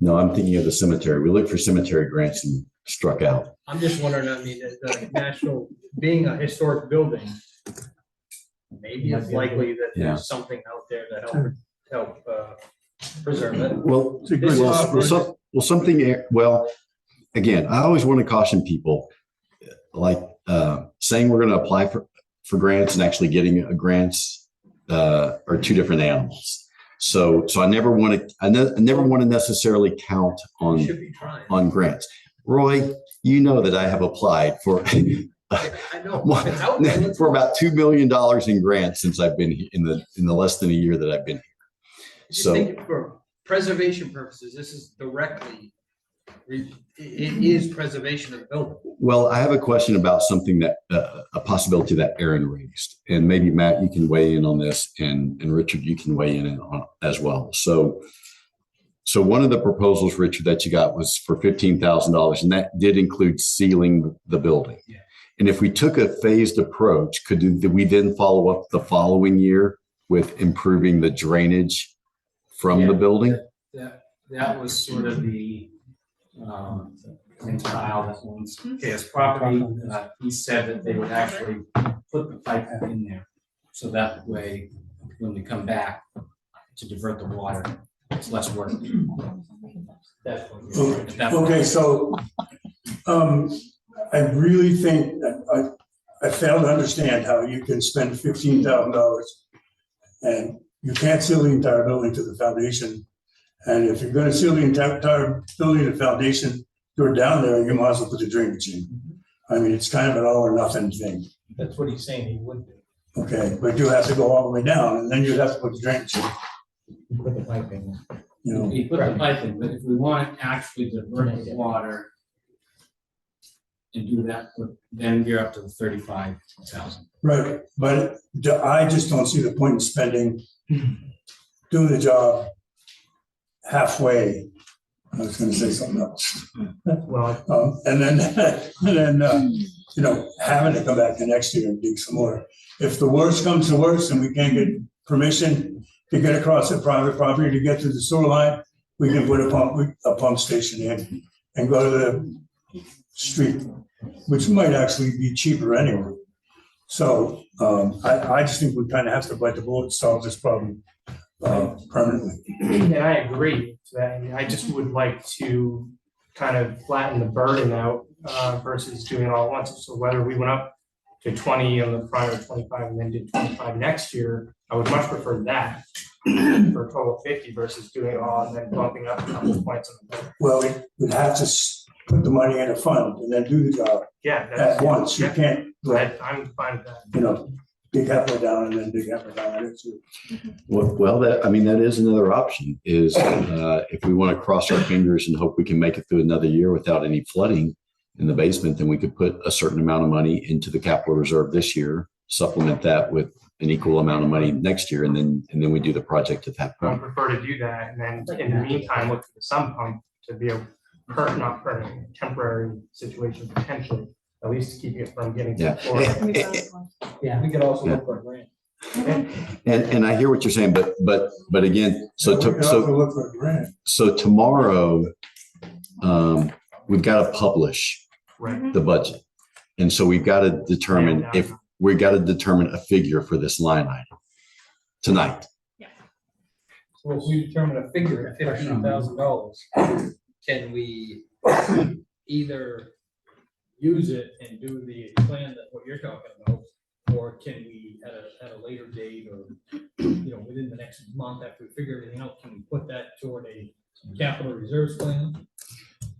No, I'm thinking of the cemetery. We looked for cemetery grants and struck out. I'm just wondering, I mean, the national, being a historic building, maybe it's likely that there's something out there to help preserve it. Well, again, I always want to caution people, like saying we're going to apply for grants and actually getting grants are two different animals. So I never want to necessarily count on grants. Roy, you know that I have applied for I know. for about $2 million in grants since I've been in the less than a year that I've been here. Just So think for preservation purposes, this is directly, it is preservation of the building. well, I have a question about something that a possibility that Aaron raised, and maybe Matt, you can weigh in on this, and Richard, you can weigh in on as well. So one of the proposals, Richard, that you got was for $15,000, and that did include sealing the building. Yeah. And if we took a phased approach, did we then follow up the following year with improving the drainage from the building? That was sort of the style that owns his property. He said that they would actually put the pipe in there. So that way, when we come back to divert the water, it's less work. Okay, so, I really think that I fail to understand how you can spend $15,000 and you can't seal the entire building to the foundation. And if you're gonna seal the entire building to the foundation, you're down there, you might as well put the drainage in. I mean, it's kind of an all or nothing thing. That's what he's saying he would do. Okay, but you have to go all the way down and then you'd have to put the drainage in, Put the pipe in. you know. We put the pipe in, but if we want to actually divert the water and do that, then you're up to the 35,000. Right, but I just don't see the point in spending, doing the job halfway. I was gonna say something else. Well, And then, you know, having to come back the next year and dig some more. If the worst comes to worst and we can't get permission to get across the private property to get to the sewer line, we can put a pump station in and go to the street, which might actually be cheaper anyway. So I just think we kind of have to bite the bullet and solve this problem permanently. and I agree to that. I just would like to kind of flatten the burden out versus doing it all at once. So whether we went up to 20 on the front or 25 and then did 25 next year, I would much prefer that for a total of 50 versus doing it all and then bumping up a couple of points on the burden. Well, we'd have to put the money in a fund and then do the job Yeah. at once. You yeah. can't, I'm fine with that. you know, dig halfway down and then dig halfway down. Well, that is another option is if we want to cross our fingers and hope we can make it through another year without any flooding in the basement, then we could put a certain amount of money into the capital reserve this year, supplement that with an equal amount of money next year, and then we do the project at that I would point. prefer to do that and then in the meantime, look for the sump pump to be a temporary situation potentially. at least keeping it from getting. to Yeah. the floor. Yeah, we could also look for a grant. And I hear what you're saying, but again, We could also look for a grant. so tomorrow, we've got to publish Right. the budget. And so we've got to determine a figure for this line item tonight. So if we determine a figure at $15,000, can we either use it and do the plan that what you're talking about? Or can we at a later date or, within the next month after we figure everything out, can we put that toward a capital reserves plan?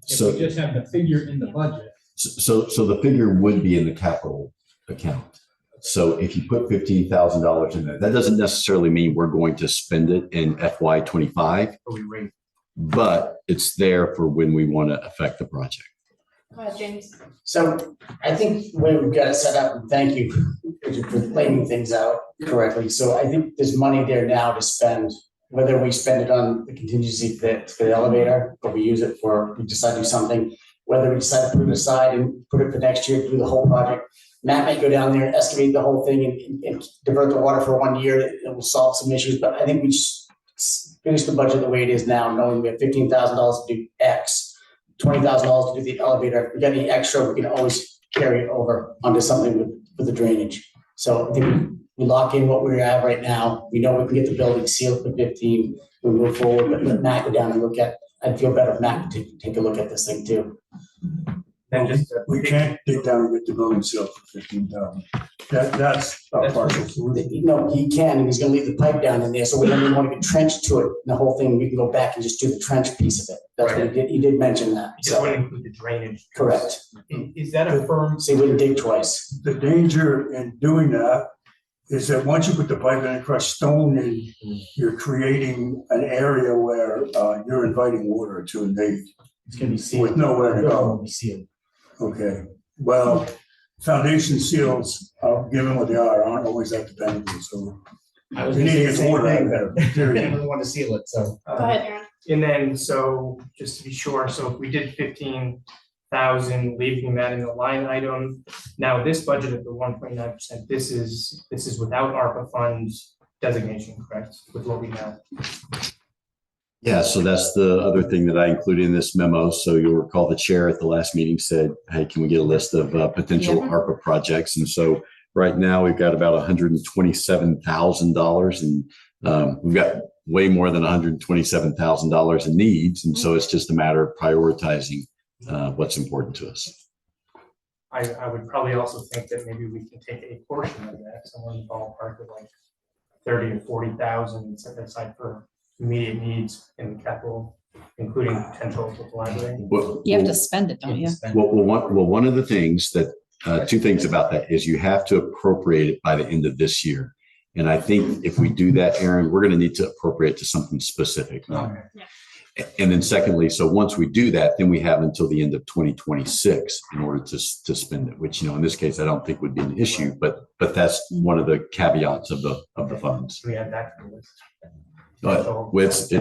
If So- we just have the figure in the budget. So the figure would be in the capital account. So if you put $15,000 in there, that doesn't necessarily mean we're going to spend it in FY 25, Or we rate. but it's there for when we want to affect the project. Go ahead, James. So I think the way we've got it set up, and thank you for laying things out correctly. So I think there's money there now to spend, whether we spend it on the contingency for the elevator, or we use it for, we decide to do something, whether we decide to put it aside and put it for next year, do the whole project. Matt may go down there and excavate the whole thing and divert the water for 1 year. It will solve some issues, but I think we just finish the budget the way it is now, knowing we have $15,000 to do X, $20,000 to do the elevator. If we got any extra, we can always carry it over onto something with the drainage. So I think we lock in what we have right now. We know we can get the building sealed for 15. We move forward, but let Matt go down and look at, I'd feel better if Matt could take a look at this thing too. Then just. We can't dig down and get the building sealed for 15,000. That's a partial solution. No, he can, and he's gonna leave the pipe down in there, so we don't even want to get trench to it, and the whole thing, we can go back and just do the trench piece of it. That's what he did mention that, Just so, wouldn't include the drainage. correct. Is that a firm? So he wouldn't dig twice. The danger in doing that is that once you put the pipe in and crush stone in, you're creating an area where you're inviting water to invade It's gonna be sealed. with nowhere to go. It'll be sealed. Okay, well, foundation seals, given what they aren't always that dependable, so. I was You gonna need say to the get same water out of thing, there, but I period. really want to seal it, so. Go ahead, Aaron. And then, so just to be sure, so if we did 15,000, leaving that in the line item. Now, this budget of the 1.9%, this is without ARPA funds designation, correct, with what we have? Yeah, so that's the other thing that I included in this memo. So you'll recall the chair at the last meeting said, hey, can we get a list of potential Yeah. ARPA projects? And so right now we've got about $127,000 and we've got way more than $127,000 in needs. And so it's just a matter of prioritizing what's important to us. I would probably also think that maybe we can take a portion of that, somewhere in the ballpark of like 30 or 40,000 and set that aside for immediate needs in the capital, including potential with the library. Well, You have to spend it, don't you? one of the things that, two things about that is you have to appropriate it by the end of this year. And I think if we do that, Aaron, we're going to need to appropriate to something specific. Okay. And then secondly, so once we do that, then we have until the end of 2026 in order to spend it, which, in this case, I don't think would be an issue, but that's one of the caveats of the funds. We have that. to the list. But it's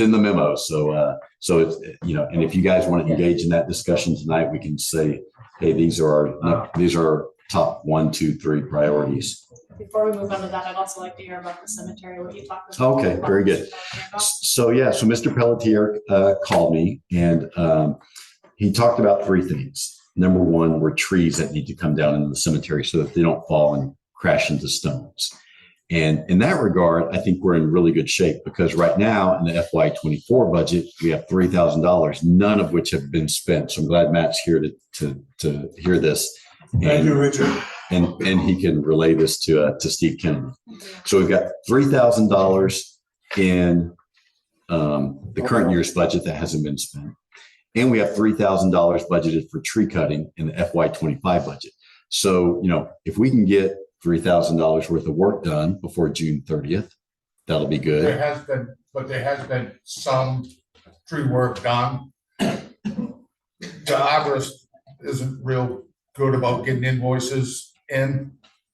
in the memo. So it's, and if you guys want to engage in that discussion tonight, we can say, hey, these are our top 1, 2, 3 priorities. Before we move on to that, I'd also like to hear about the cemetery, what you talked about. Okay, very good. So Mr. Pelletier called me and he talked about 3 things. Number 1 were trees that need to come down into the cemetery so that they don't fall and crash into stones. And in that regard, I think we're in really good shape because right now in the FY24 budget, we have $3,000, none of which have been spent. So I'm glad Matt's here to hear this. Thank you, Richard. And he can relay this to Steve Kennedy. So we've got $3,000 in the current year's budget that hasn't been spent. And we have $3,000 budgeted for tree cutting in the FY25 budget. So, if we can get $3,000 worth of work done before June 30th, that'll be good. There has been some tree work done. The arborist isn't real good about getting invoices in,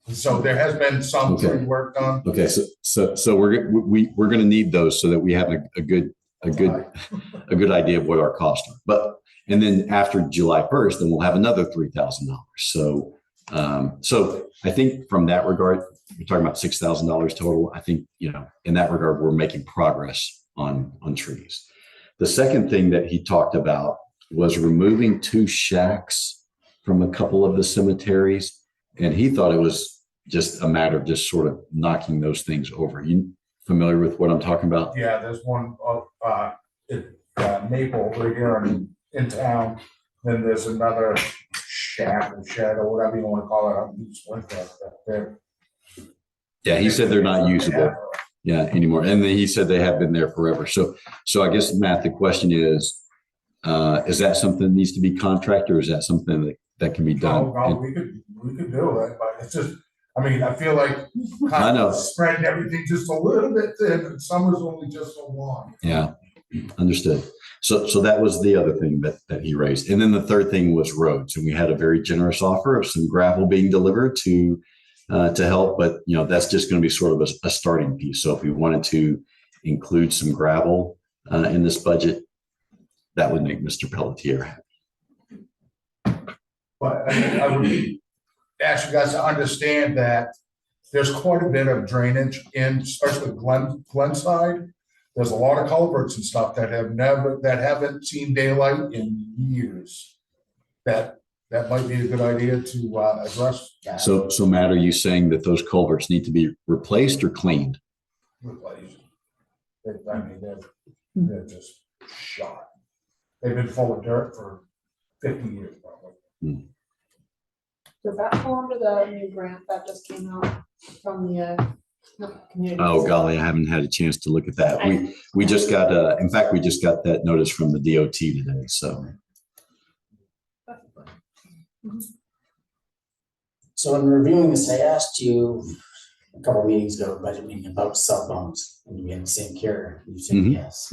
so there has been some Okay. tree work done. Okay, so we're going to need those so that we have a good idea of what our costs are. But And then after July 1st, then we'll have another $3,000. So, so I think from that regard, you're talking about $6,000 total. I think, in that regard, we're making progress on trees. The second thing that he talked about was removing 2 shacks from a couple of the cemeteries. And he thought it was just a matter of just sort of knocking those things over. You familiar with what I'm talking about? Yeah, there's one Maple right here in town. Then there's another shack or shed or whatever you want to call it on East Winthrop up there. Yeah, he said they're not usable. Yeah, anymore. And then he said they have been there forever. So I guess, Matt, the question is that something that needs to be contracted, or is that something that can be done? No, we could do it, but it's just, I feel like I know. spreading everything just a little bit thin, and summer's only just so long. Yeah, understood. So that was the other thing that he raised. And then the third thing was roads. And we had a very generous offer of some gravel being delivered to help, but that's just going to be sort of a starting piece. So if we wanted to include some gravel in this budget, that would make Mr. Pelletier happy. But I would ask you guys to understand that there's quite a bit of drainage in, especially Glenside. There's a lot of culverts and stuff that haven't seen daylight in years. That might be a good idea to address that. So Matt, are you saying that those culverts need to be replaced or cleaned? Replaced. They're just shot. They've been full of dirt for 50 years probably. Does that fall under the new grant that just came out from the community? Oh, golly, I haven't had a chance to look at that. We just got, in fact, we just got that notice from the DOT today, so. So in reviewing this, I asked you a couple of meetings ago, budget meeting, about cell phones, and we had the same carrier, and you said yes.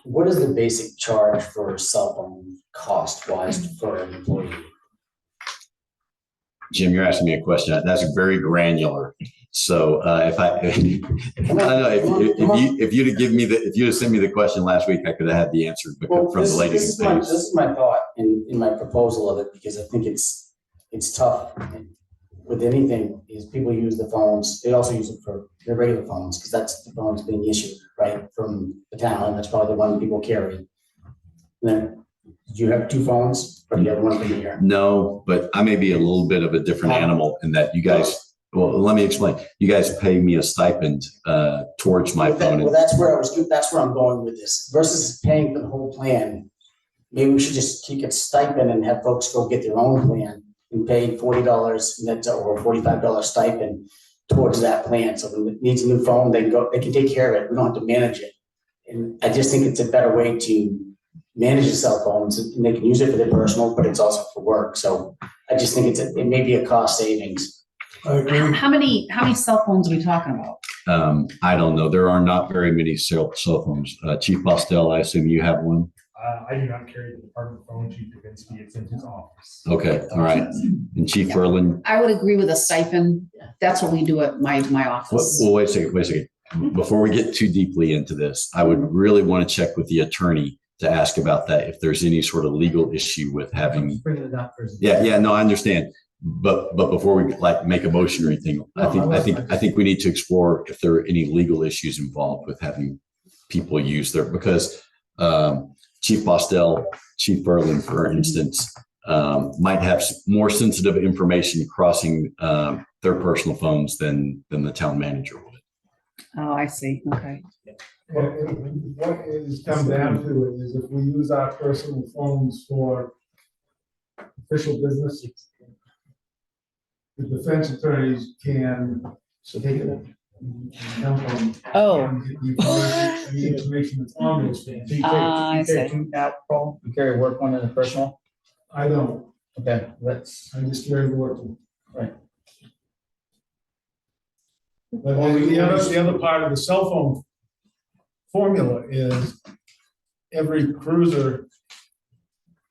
What is the basic charge for cell phone cost wise for an employee? Jim, you're asking me a question. That's very granular. So if you'd have sent me the question last week, I could have had the answer from the lady. This is my thought in my proposal of it, because I think it's tough with anything. Is people use the phones, they also use it for their regular phones, because that's the phone's being issued right from the town. That's probably the one people carry. And then, do you have 2 phones, or do you have one from here? No, but I may be a little bit of a different animal in that you guys, well, let me explain. You guys pay me a stipend towards my phone. Well, that's where I'm going with this. Versus paying for the whole plan, maybe we should just keep a stipend and have folks go get their own plan and pay $40 or $45 stipend towards that plan. So when it needs a new phone, they can take care of it. We don't have to manage it. And I just think it's a better way to manage the cell phones, and they can use it for their personal, but it's also for work. So I just think it may be a cost savings. I agree. How many cell phones are we talking about? I don't know. There are not very many cell phones. Chief Bostel, I assume you have one. I do not carry the department phone. Chief Dubinsky, it's in his office. Okay, all right. And Chief Erlin. I would agree with a stipend. That's what we do at my office. Well, wait a second. Before we get too deeply into this, I would really want to check with the attorney to ask about that, if there's any sort of legal issue with having. Yeah, no, I understand. But before we make a motion or anything, I think we need to explore if there are any legal issues involved with having people use their, because Chief Bostel, Chief Berlin, for instance, might have more sensitive information crossing their personal phones than the town manager would. Oh, I see. Okay. What it's come down to is if we use our personal phones for official business, the defense attorneys can take it. Oh. The information that's on those things. I see. You carry a work one and a personal? I don't. Okay, I just carry the work one. Right. But the other part of the cell phone formula is every cruiser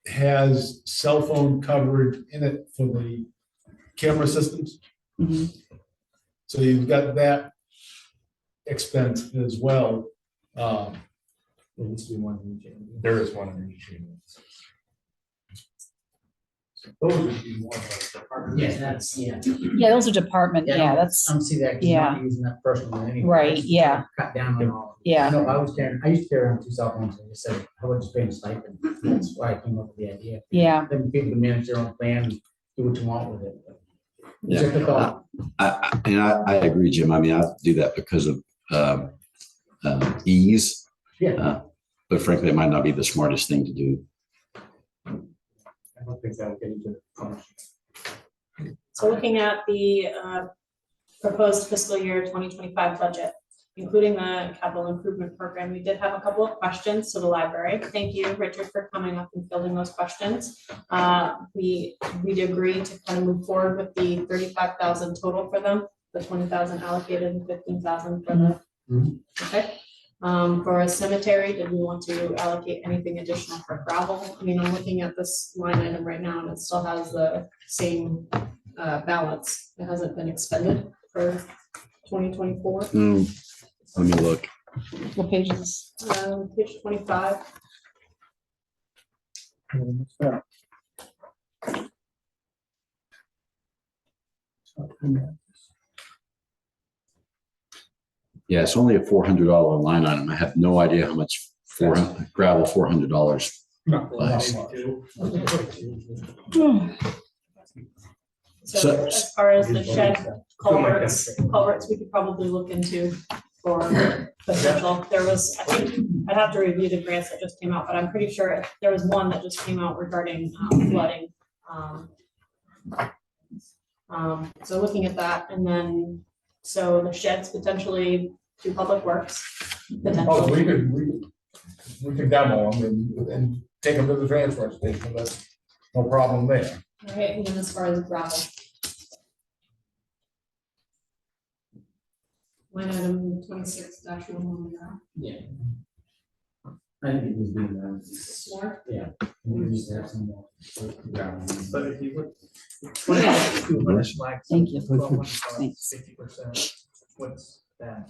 has cell phone coverage in it for the camera systems. So you've got that expense as well. There needs to be one in each area. There is one in each unit. Those would be more like department. Yeah, that's, yeah. Yeah, those are department, yeah, I that's, don't see that, 'cause you're not using that personally anyway. Right, yeah. Cut down on all. I yeah, know, I used to carry around 2 cell phones, and I just said, I would just pay a stipend, that's why I came up with the idea. yeah. Then people can manage their own plan, and do what you want with it. Yeah. Just a thought. I agree, Jim. I mean, I do that because of ease. Yeah. But frankly, it might not be the smartest thing to do. I don't think that'll get into the punch. So looking at the proposed fiscal year 2025 budget, including the capital improvement program, we did have a couple of questions to the library. Thank you, Richard, for coming up and fielding those questions. We did agree to kind of move forward with the 35,000 total for them, the 20,000 allocated and 15,000 for the. Okay. For a cemetery, did we want to allocate anything additional for gravel? I mean, I'm looking at this line item right now and it still has the same balance. It hasn't been expended for 2024. Let me look. What pages? Page 25. Yeah, it's only a $400 line item. I have no idea how much gravel $400. So So- as far as the shed culverts, we could probably look into for potential. There was, I think, I'd have to review the grants that just came out, but I'm pretty sure there was one that just came out regarding flooding. So looking at that, and then, so the sheds potentially to Public Works. Oh, Potentially. we can demo them and take them to the transfer station, that's no problem there. All right, and then as far as gravel. Line item 26-1. Yeah. I think it was being done. More. Yeah. We just have some more. But if you would, 2,200 flags. Thank you. 1,200, Thanks. 50%, what's that?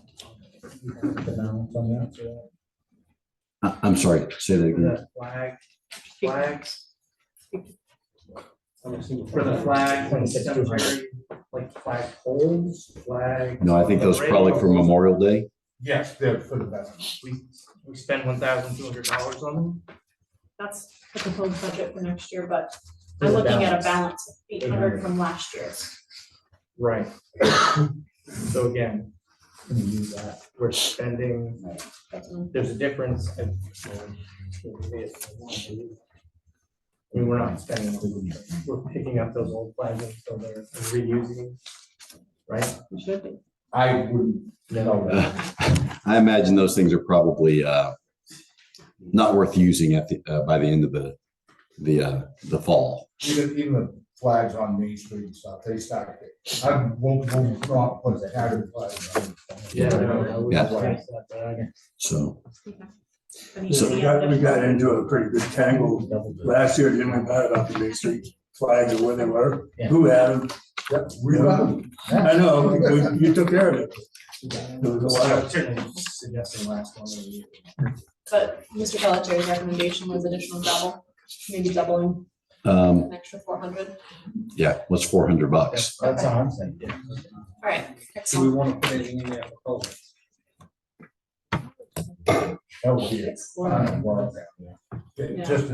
I'm sorry, say that again. The flags. For the flag, and cemetery, like flag poles, flag. No, I think those probably for Memorial Day. Yes, they're for the best. We spend $1,200 on them. That's the proposed budget for next year, but I'm looking at a balance of 800 from last year. Right. So again, can we use that? We're spending, there's a difference. I mean, we're not spending, we're picking up those old flags and so they're reusing, right? We should be. I wouldn't know that. I imagine those things are probably not worth using at the by the end of the fall. Even the flags on Main Street and stuff, they start, I won't not put the added flags on. So So we got into a pretty good tangle last year, didn't we, about the Main Street flags or where they were, who had them? Yep, we got them. I know, you took care of it. There was a lot of, Certainly suggesting last one of the year. But Mr. Pelletieri's recommendation was additional double, maybe doubling an extra 400. yeah, what's $400? That's all I'm saying. All right, Do we excellent. want to put anything in there for COVID? That would be it. Explore. Well, Yeah. just,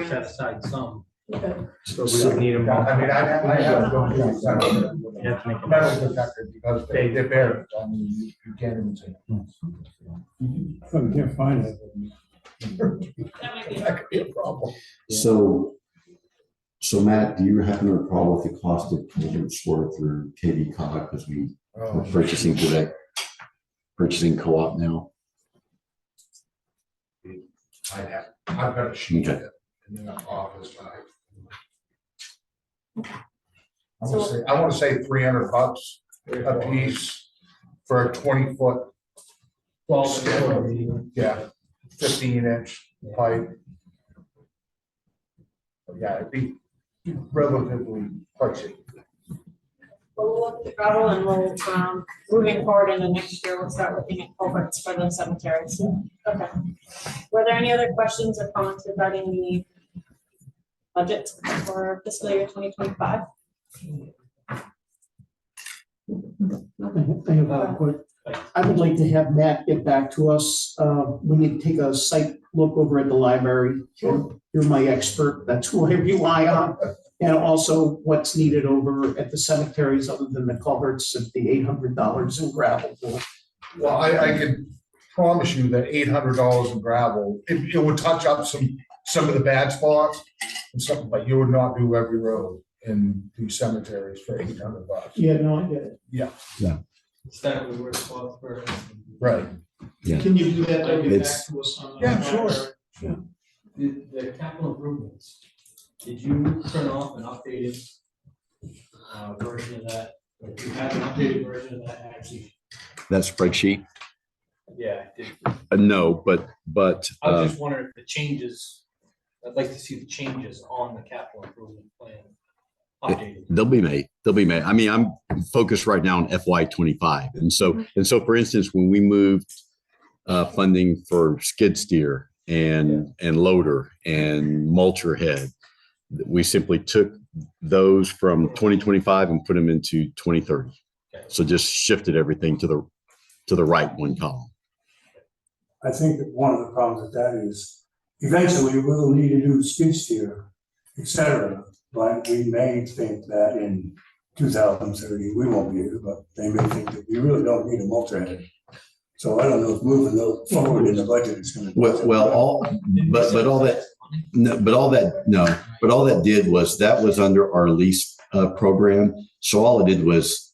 Set aside some. Okay. So we don't need them. I mean, I have to go through some You have to make a metal motion. detector because they're buried. I mean, you can't even see. I can't find it. That might be. That could be a problem. So Matt, do you happen to recall what the cost of culverts were through KV Cog because we're purchasing through that purchasing co-op now? I've got a sheet Okay. in the office. I want to say $300 a piece for a 20-foot. 12. Yeah, 15-inch pipe. Yeah, it'd be relatively pricey. we'll look at the gravel and we'll, moving forward into next year, we'll start looking at culverts for the cemeteries. Okay. Were there any other questions or comments regarding the budget for fiscal year 2025? I have a quick, I would like to have Matt get back to us. We need to take a site look over at the library. You're my expert, that's who I rely on. And also what's needed over at the cemeteries other than the culverts at the $800 in gravel. Well, I can promise you that $800 in gravel, it would touch up some of the bad spots and something, but you would not do every road in these cemeteries for $800. Yeah, no, I get it. Yeah, Start with where spots were. right. Yeah. Can you do that? Get back It's- to us on that? Yeah, sure. The capital improvements, did you print off an updated version of that? Or do you have an updated version of that actually? That spreadsheet? Yeah, I did. No, but, I was just wondering if the changes, I'd like to see the changes on the capital improvement plan updated. they'll be made. I mean, I'm focused right now on FY 25. And so, for instance, when we moved funding for skid steer and loader and mulcher head, we simply took those from 2025 and put them into 2030. Okay. So just shifted everything to the right one column. I think that one of the problems with that is eventually we'll need to do skid steer, et cetera. But we may think that in 2030, we won't be able, but they may think that we really don't need a multi-head. So I don't know if moving those forward in the budget is gonna. But all that did was, that was under our lease program. So all it did was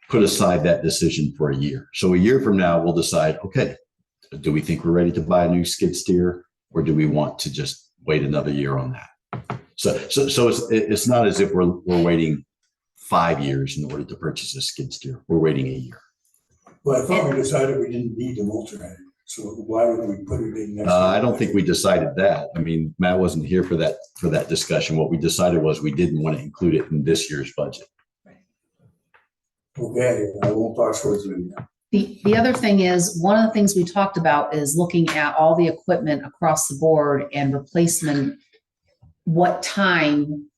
put aside that decision for a year. So a year from now, we'll decide, okay, do we think we're ready to buy a new skid steer, or do we want to just wait another year on that? So it's not as if we're waiting 5 years in order to purchase a skid steer. We're waiting a year. Well, I thought we decided we didn't need the multi-head. So why would we put it in next? I don't think we decided that. I mean, Matt wasn't here for that discussion. What we decided was we didn't want to include it in this year's budget. Okay, I won't pass words with you. The other thing is, one of the things we talked about is looking at all the equipment across the board and replacement, what time,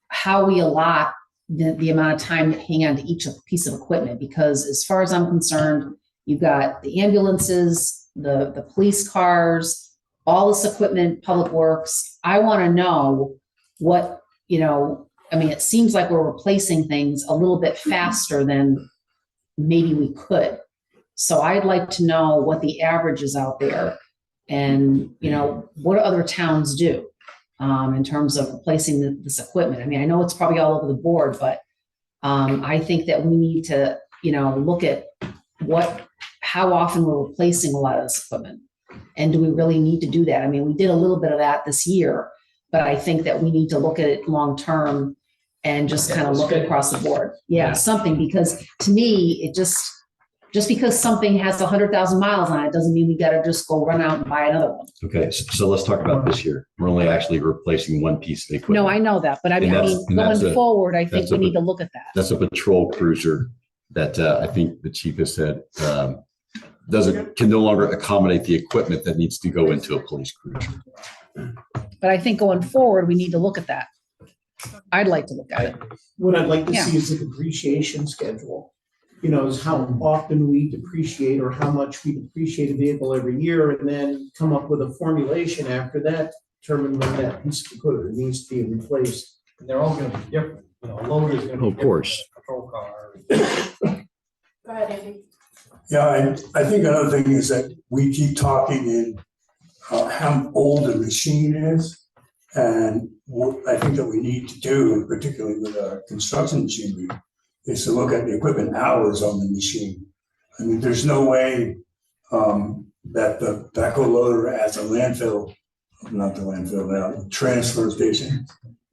how we allot the amount of time to hang on to each piece of equipment. Because as far as I'm concerned, you've got the ambulances, the police cars, all this equipment, public works. I want to know what, it seems like we're replacing things a little bit faster than maybe we could. So I'd like to know what the average is out there and, what do other towns do in terms of replacing this equipment? I mean, I know it's probably all over the board, but I think that we need to, look at how often we're replacing a lot of this equipment. And do we really need to do that? I mean, we did a little bit of that this year, but I think that we need to look at it long-term and just kind of look across the board. Yeah, something, because to me, it just because something has 100,000 miles on it doesn't mean we got to just go run out and buy another one. Okay, so let's talk about this year. We're only actually replacing one piece of equipment. No, I know that, but I mean, going forward, I think we need to look at that. That's a patrol cruiser that I think the chief has said can no longer accommodate the equipment that needs to go into a police cruiser. But I think going forward, we need to look at that. I'd like to look at it. What I'd like to see is a depreciation schedule. Is how often we depreciate or how much we depreciate a vehicle every year, and then come up with a formulation after that, determine when that piece of equipment needs to be replaced. And they're all gonna be different, a loader is gonna be Of course. different than a patrol car. Go ahead, Andy. Yeah, and I think another thing is that we keep talking in how old a machine is. And what I think that we need to do, and particularly with our construction machinery, is to look at the equipment hours on the machine. I mean, there's no way that the backhoe loader at the transfer station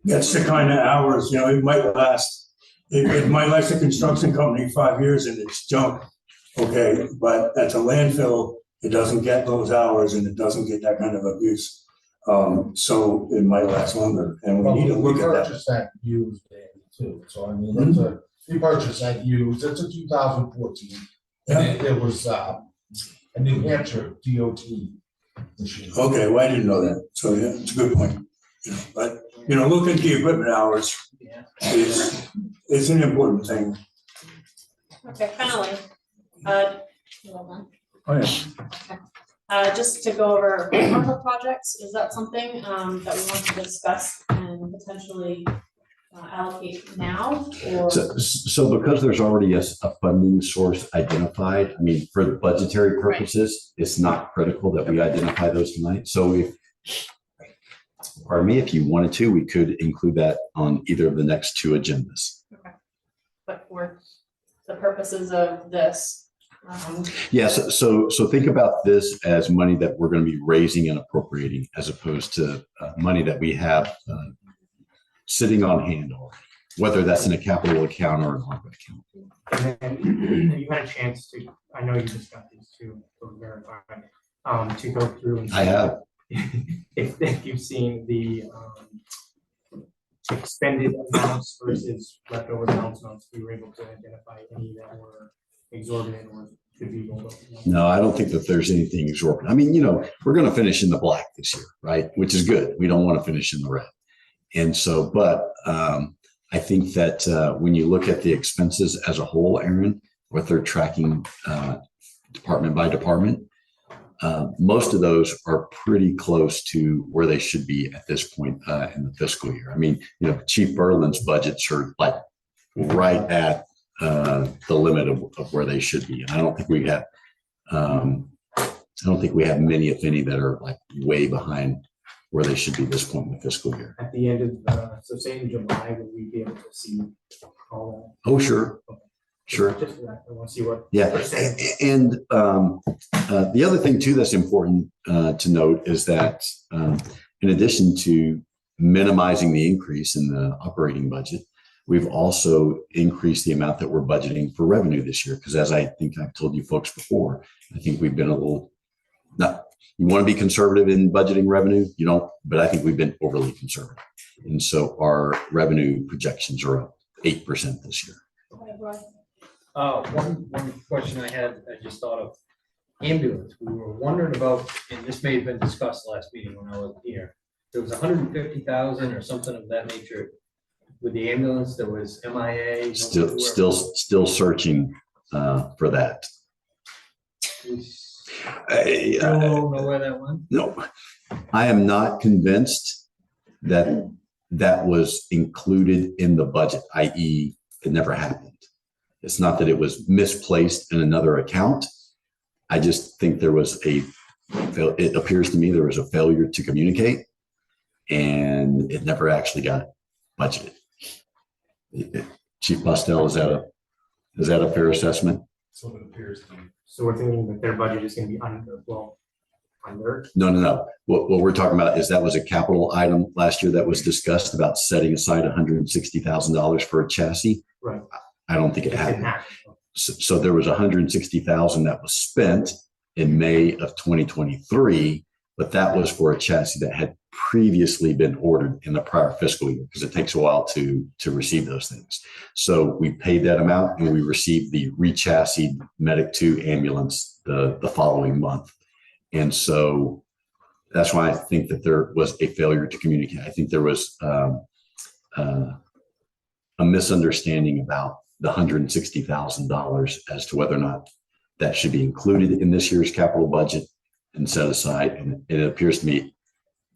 gets the kind of hours, it might last. It might last a construction company 5 years and it's junk. Okay, but at the landfill, it doesn't get those hours and it doesn't get that kind of abuse. So it might last longer, and we need to look at that. Purchase that used, too. So I mean, it's a, he purchased that used, it's a 2014. And it was, a New Hampshire DOT machine. Okay, well, I didn't know that, so yeah, it's a good point. You know, but, you know, looking at the equipment hours is an important thing. Okay, finally, Oh, yeah. just to go over ARPA projects, is that something that we want to discuss and potentially allocate now, or? So because there's already a funding source identified, I mean, for the budgetary purposes, it's not critical that we identify those tonight. So if, pardon me, if you wanted to, we could include that on either of the next two agendas. Okay. But for the purposes of this. Yes, so think about this as money that we're going to be raising and appropriating, as opposed to money that we have sitting on hand, or whether that's in a capital account or an ARPA account. And then you had a chance to, I know you just got these two for verifying, to go through. And I have. If you've seen the expended amounts versus leftover amounts, we were able to identify any that were exorbitant or could be rolled up. No, I don't think that there's anything exorbitant. I mean, you know, we're going to finish in the black this year, right? Which is good. We don't want to finish in the red. And so, but I think that when you look at the expenses as a whole, Aaron, what they're tracking department by department, most of those are pretty close to where they should be at this point in the fiscal year. I mean, you know, Chief Berlin's budgets are like right at the limit of where they should be. And I don't think we have, many, if any, that are like way behind where they should be this point in the fiscal year. At the end of, so say in July, would we be able to see all Oh, sure. that? Sure. Just for that, I want to see what. Yeah. percent. And the other thing too that's important to note is that in addition to minimizing the increase in the operating budget, we've also increased the amount that we're budgeting for revenue this year. Because as I think I've told you folks before, I think we've been a little, not, you want to be conservative in budgeting revenue, you don't, but I think we've been overly conservative. And so our revenue projections are up 8% this year. One question I had, I just thought of ambulance. We were wondering about, and this may have been discussed last meeting when I was here. There was 150,000 or something of that nature with the ambulance that was MIA. Still searching for that. I don't know where that went. No, I am not convinced that that was included in the budget, i.e. it never happened. It's not that it was misplaced in another account. I just think there was it appears to me there was a failure to communicate and it never actually got budgeted. Chief Postel, is that a fair assessment? So it appears to me. So we're thinking that their budget is going to be under. No. What we're talking about is that was a capital item last year that was discussed about setting aside $160,000 for a chassis. Right. I don't think it happened. So there was $160,000 that was spent in May of 2023, but that was for a chassis that had previously been ordered in the prior fiscal year because it takes a while to receive those things. So we paid that amount and we received the re-chassis Medic 2 ambulance the following month. And so that's why I think that there was a failure to communicate. I think there was a misunderstanding about the $160,000 as to whether or not that should be included in this year's capital budget and set aside. And it appears to me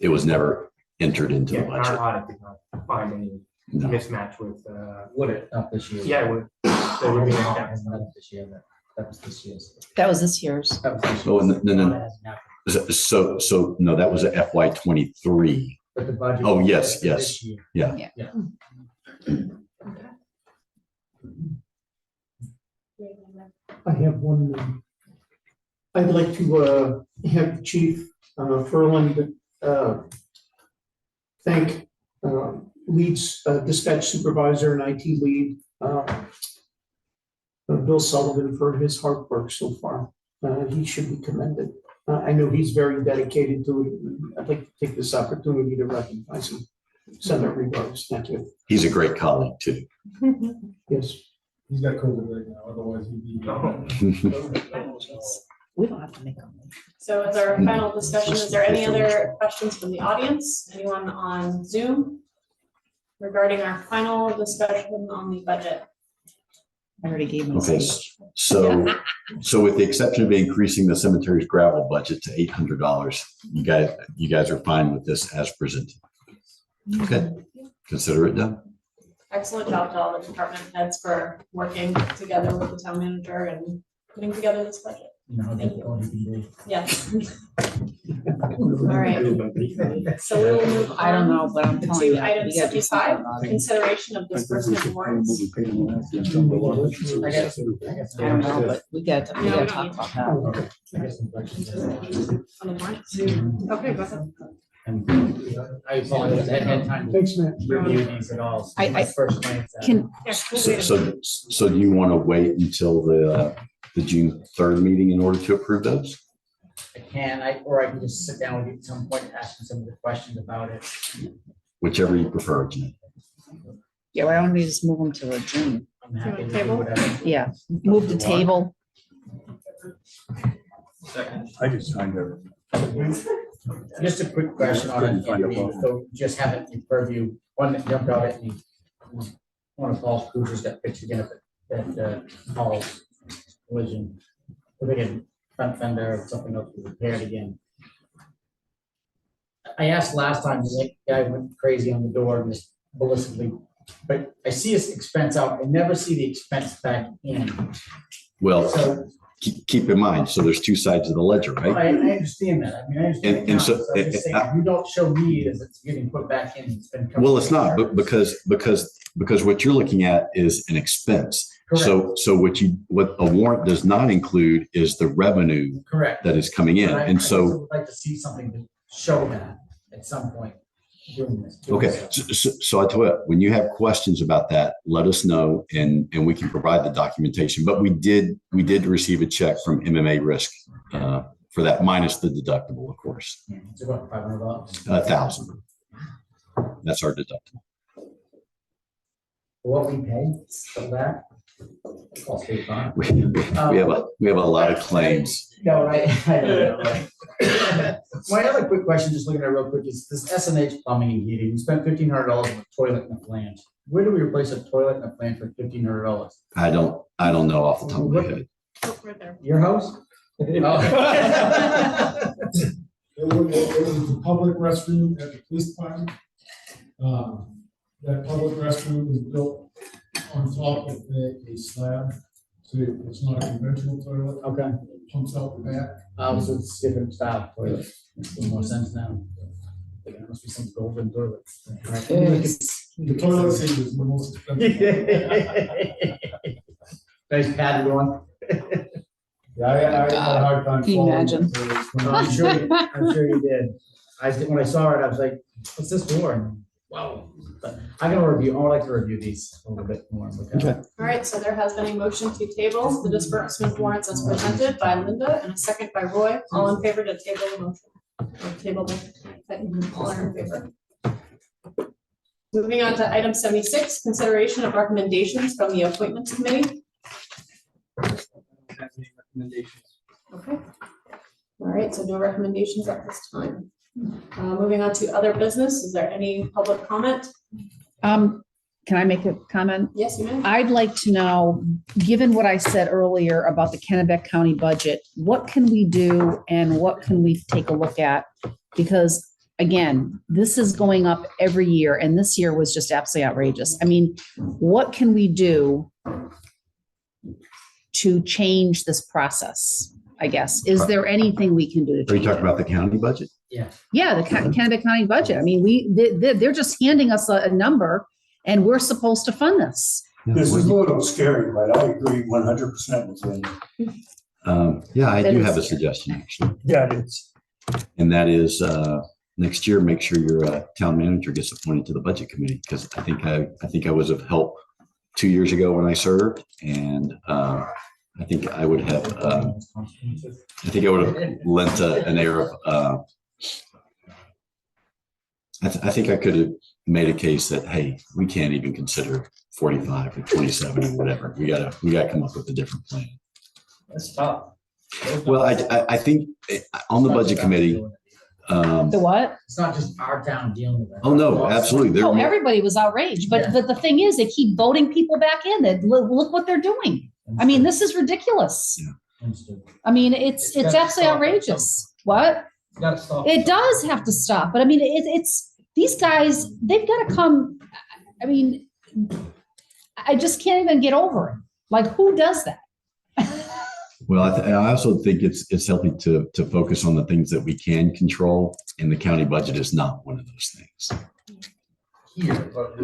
it was never entered into the budget. Our audit did not find any mismatch with. Would it, not this year? Yeah, it would. There would be a gap. Not this year, that was this year's. That was this year's. Oh, no. So no, that was a FY 23. But the budget. Oh, yes. Yeah. I have one. I'd like to have Chief Ferland thank leads dispatch supervisor and IT lead Bill Sullivan for his hard work so far. He should be commended. I know he's very dedicated to it. I'd like to take this opportunity to recognize him. send our regards. Thank you. He's a great colleague too. Yes. He's got COVID right now, otherwise he'd be. We don't have to make them. So as our final discussion, is there any other questions from the audience? Anyone on Zoom regarding our final discussion on the budget? I already gave them. Okay, so with the exception of increasing the cemetery's gravel budget to $800, you guys are fine with this as presented. Okay, consider it done. Excellent job to all the department heads for working together with the town manager and putting together this budget. Thank you. Yes. All right. So we will move I don't on know, but I'm telling you. to item we gotta do something 75, about it. consideration of disbursement warrants. I don't know, but we gotta talk about that. On the warrants. Okay, go ahead. I apologize, I hadn't had time to Thanks, Matt. review these at all. So I- my first glance at Can, So do you want to wait until the June 3rd meeting in order to approve those? I can, or I can just sit down with you at some point, asking some of the questions about it. Whichever you prefer. Jen. yeah, why don't we just move them to a June? I'm happy to do Table? whatever. Yeah, move the table. I just signed everything. Just a quick question on it, so just have it in purview, one that jumped out at me. One of Paul's cruisers got pictured again at Paul's collision. I think a front fender or something else was repaired again. I asked last time, the guy went crazy on the door and just ballistically, but I see his expense out, I never see the expense back in. Well, So keep in mind, so there's two sides of the ledger, right? I understand that, I mean, I understand. And so- the concept. I'm just saying, you don't show me as it's getting put back in, it's been. Well, it's not, but because what you're looking at is an expense. So what a warrant does not include is the revenue Correct. that is coming in. But I And just so, would like to see something to show that at some point doing this. okay, so I tell you what, when you have questions about that, let us know and we can provide the documentation. But we did receive a check from MMA Risk for that minus the deductible, of course, It's about $500. $1,000. That's our deductible. What we pay for that? I'll State Farm. We have a lot of claims. No, right. I know, right. My other quick question, just looking at it real quick, is this SNH plumbing and heating. We spent $1,500 on a toilet and a flange. Where do we replace a toilet and a flange for $1,500? I don't know off the top of my head. Right there. Your house? Oh. It was the public restroom at the police department. That public restroom is built on top of a slab, so it's not a conventional toilet. Okay. It pumps out the back. So it's different style toilet. Makes a little more sense now. Like, there must be some golden toilets. The toilet seat is the most expensive. Nice padded one. Yeah, I had a hard time. Can you following imagine? it, so I'm sure you did. When I saw it, I was like, what's this for? And wow. But I'm gonna review, I would like to review these a little bit more. Okay. All right, so there has been a motion to table the disbursement warrants as presented by Linda and a second by Roy. All in favor to table the motion? Or table the, all are in favor. Moving on to item 76, consideration of recommendations from the appointments committee. Okay. All right, so no recommendations at this time. Moving on to other business, is there any public comment? Can I make a comment? Yes, you may. I'd like to know, given what I said earlier about the Kennebec County budget, what can we do and what can we take a look at? Because again, this is going up every year and this year was just absolutely outrageous. I mean, what can we do to change this process, I guess? Is there anything we can do to Are you change talking it? about the county budget? Yeah, the Kennebec County budget. I mean, they're just handing us a number and we're supposed to fund this. This is a little scary, but I agree 100% with Lynn. Yeah, I That do is have a scary. suggestion actually. Yeah, it is. And that is, next year, make sure your town manager gets appointed to the budget committee, because I think I was of help 2 years ago when I served, and I think I would have lent an air of I think I could have made a case that, hey, we can't even consider 45 or 27 or whatever. We gotta come up with a different plan. That's tough. Well, I think on the budget committee, The what? It's not just our town dealing with it. oh, no, absolutely. Oh, There, everybody was outraged, but the thing is, they keep voting people back in. That look what they're doing. I mean, this is ridiculous. I mean, it's absolutely outrageous. What? It's gotta stop. It does have to stop, but I mean, it's, these guys, they've got to come, I mean, I just can't even get over it. Like, who does that? well, I also think it's healthy to focus on the things that we can control, and the county budget is not one of those things. Here, but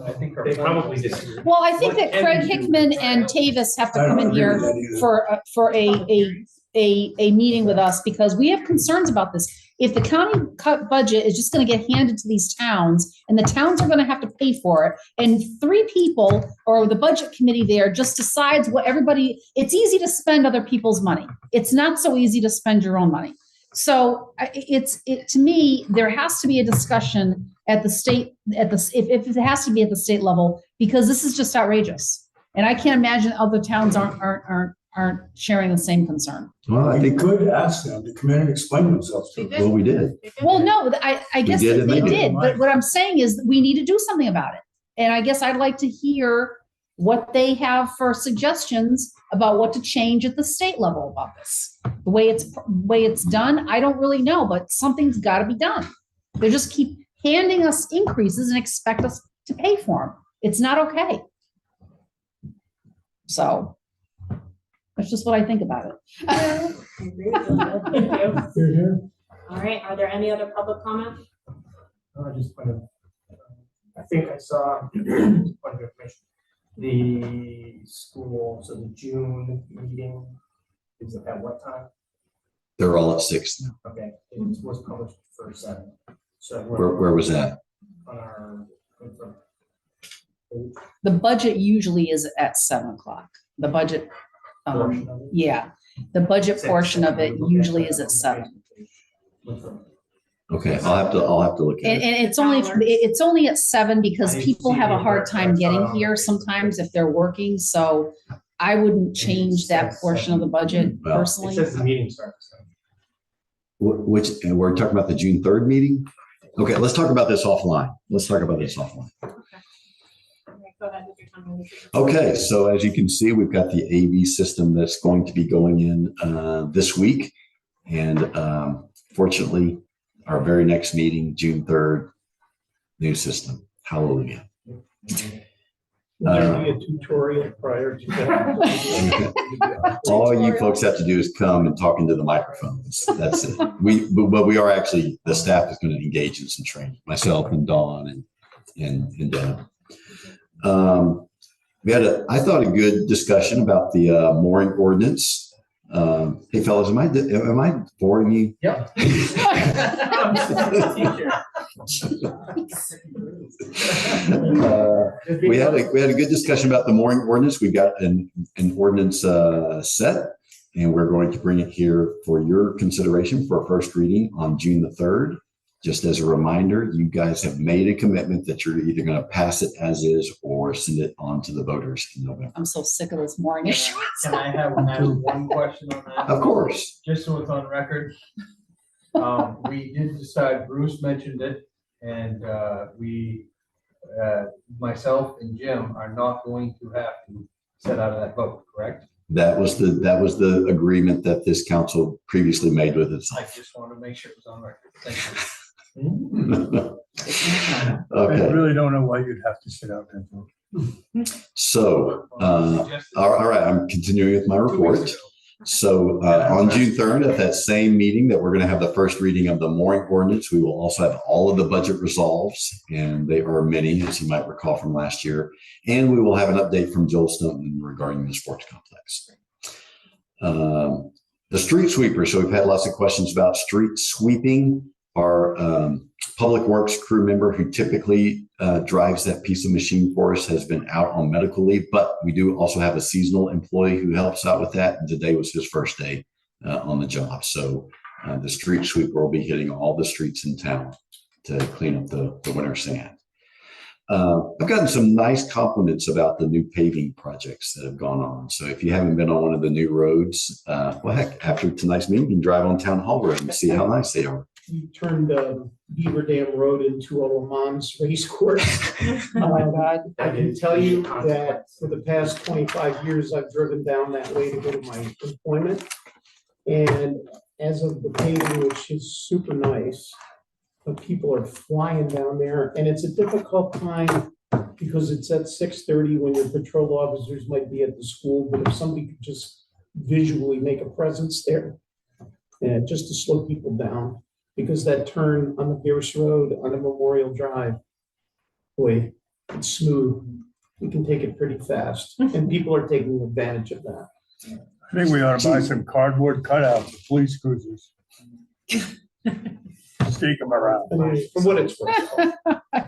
I think. They probably disagree. Well, I think that Craig Hickman and Tavis have to come in here for a meeting with us, because we have concerns about this. If the county cut budget is just going to get handed to these towns, and the towns are going to have to pay for it, and 3 people or the budget committee there just decides what everybody, it's easy to spend other people's money. It's not so easy to spend your own money. So to me, there has to be a discussion at the state, if it has to be at the state level, because this is just outrageous. And I can't imagine other towns aren't sharing the same concern. Well, I You think, could ask them to come in and explain themselves to us. well, we did. Well, no, I guess did that and they they did, did. but what I'm saying is we need to do something about it. And I guess I'd like to hear what they have for suggestions about what to change at the state level about this. The way it's done, I don't really know, but something's got to be done. They just keep handing us increases and expect us to pay for them. It's not okay. So that's just what I think about it. Thank you. All right, are there any other public comment? Just point of, I think I saw, point of information, the school, so the June meeting is at what time? They're all at 6 now. Okay, it was published for 7. So Where was that? on our, The budget usually is at 7 o'clock. The budget, portion of it? yeah, the budget portion of it usually is at 7. Okay, I'll have to look at And, it. and it's only at 7 because people have a hard time getting here sometimes if they're working, so I wouldn't change that portion of the budget Well, It personally. says the meeting starts. Which, and we're talking about the June 3rd meeting? Okay, let's talk about this offline. All right, go ahead with your comment. Okay, so as you can see, we've got the AV system that's going to be going in this week. And fortunately, our very next meeting, June 3rd, new system. Hallelujah. Will there be a tutorial prior to that? All you folks have to do is come and talk into the microphones. That's it. But we are actually, the staff is going to engage in some training, myself and Dawn and Deb. We had I thought, a good discussion about the mooring ordinance. Hey fellas, am I boring you? Yep. We had a good discussion about the mooring ordinance. We got an ordinance set, and we're going to bring it here for your consideration for a first reading on June the 3rd. Just as a reminder, you guys have made a commitment that you're either going to pass it as is or send it on to the voters in November. I'm so sick of this mooring issue. Can I have one question on that? Of course. Just so it's on record. We did decide, Bruce mentioned it, and myself and Jim are not going to have to set out of that vote, correct? That was the agreement that this council previously made with I itself. just wanted to make sure it was on record. Thank you. I Okay, really don't know why you'd have to sit out that vote. so, all right, I'm continuing with my report. So on June 3rd, at that same meeting that we're going to have the first reading of the mooring ordinance, we will also have all of the budget resolves, and they are many, as you might recall from last year. And we will have an update from Joel Stoughton regarding the sports complex. The street sweeper. So we've had lots of questions about street sweeping. Our public works crew member who typically drives that piece of machine for us has been out on medical leave, but we do also have a seasonal employee who helps out with that. And today was his first day on the job. So the street sweeper will be hitting all the streets in town to clean up the winter sand. I've gotten some nice compliments about the new paving projects that have gone on. So if you haven't been on one of the new roads, well, heck, after tonight's meeting, you can drive on Town Hall Road and see how nice they are. You turned Beaver Dam Road into a Le Mans race course. Oh my God. I can tell you that for the past 25 years, I've driven down that way to go to my employment. And as of the paving, which is super nice, the people are flying down there, and it's a difficult time because it's at 6:30 when your patrol officers might be at the school, but if somebody could just visually make a presence there, and just to slow people down, because that turn on the Pierce Road on the Memorial Drive, boy, it's smooth. We can take it pretty fast, and people are taking advantage of that. I think we ought to buy some cardboard cutouts of police cruisers. Stake them around. I mean, from what it's worth.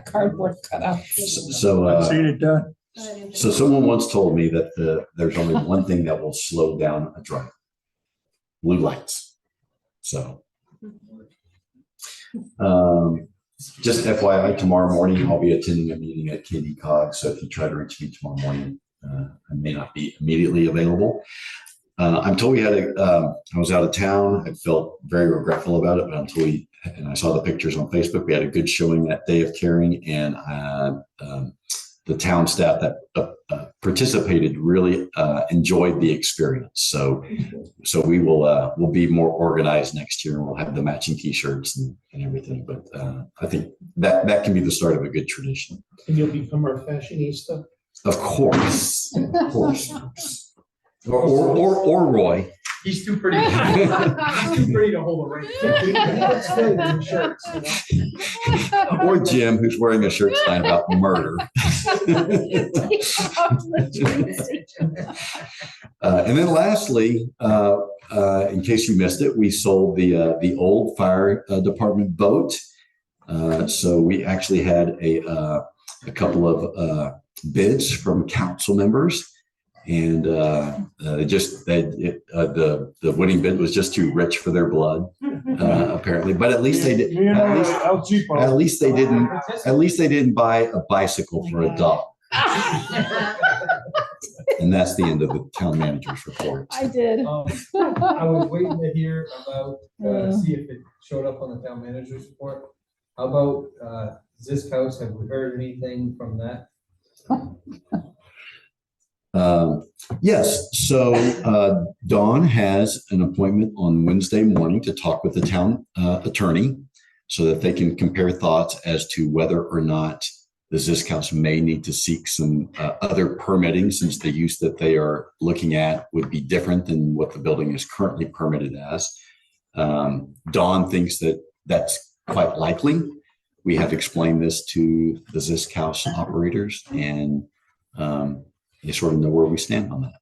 Cardboard cutout. So, I've seen it done. so someone once told me that there's only one thing that will slow down a driver: blue lights. So, just FYI, tomorrow morning I'll be attending a meeting at KD Cog. So if you try to reach me tomorrow morning, I may not be immediately available. I'm told we had I was out of town. I felt very regretful about it, but until and I saw the pictures on Facebook, we had a good showing that day of caring, and the town staff that participated really enjoyed the experience. So we will we'll be more organized next year, and we'll have the matching T-shirts and everything. But I think that can be the start of a good tradition. And you'll become our fashionista. Of course, of course. Or Roy. He's too pretty. He's too pretty to hold a race. That's good in shirts, you know. Or Jim, who's wearing a shirt tonight about murder. And then lastly, in case you missed it, we sold the old fire department boat. So we actually had a couple of bids from council members. And the winning bid was just too rich for their blood, apparently. But at least they did. At least they didn't buy a bicycle for a dog. And that's the end of the town manager's report. I did. I was waiting to hear about, see if it showed up on the town manager's report. How about Zisk House? Have we heard anything from that? Yes, so Dawn has an appointment on Wednesday morning to talk with the town attorney so that they can compare thoughts as to whether or not the Zisk House may need to seek some other permitting, since the use that they are looking at would be different than what the building is currently permitted as. Dawn thinks that that's quite likely. We have explained this to the Zisk House operators, and you sort of know where we stand on that.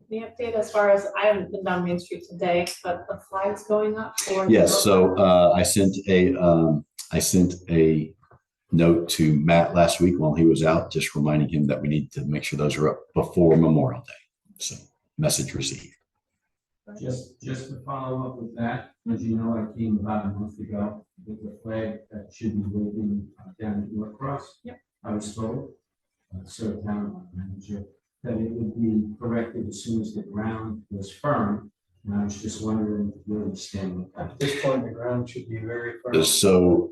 The update as far as, I haven't been down Main Street today, but the flags going up for. Yes, so I sent a note to Matt last week while he was out, just reminding him that we need to make sure those are up before Memorial Day. So message received. Just to follow up with that, as you know, I came about a month ago with the flag that should be waving down at Norcross. Yep. I was told, so town manager, that it would be corrected as soon as the ground was firm. And I was just wondering where we stand with that. At this point, the ground should be very firm. So,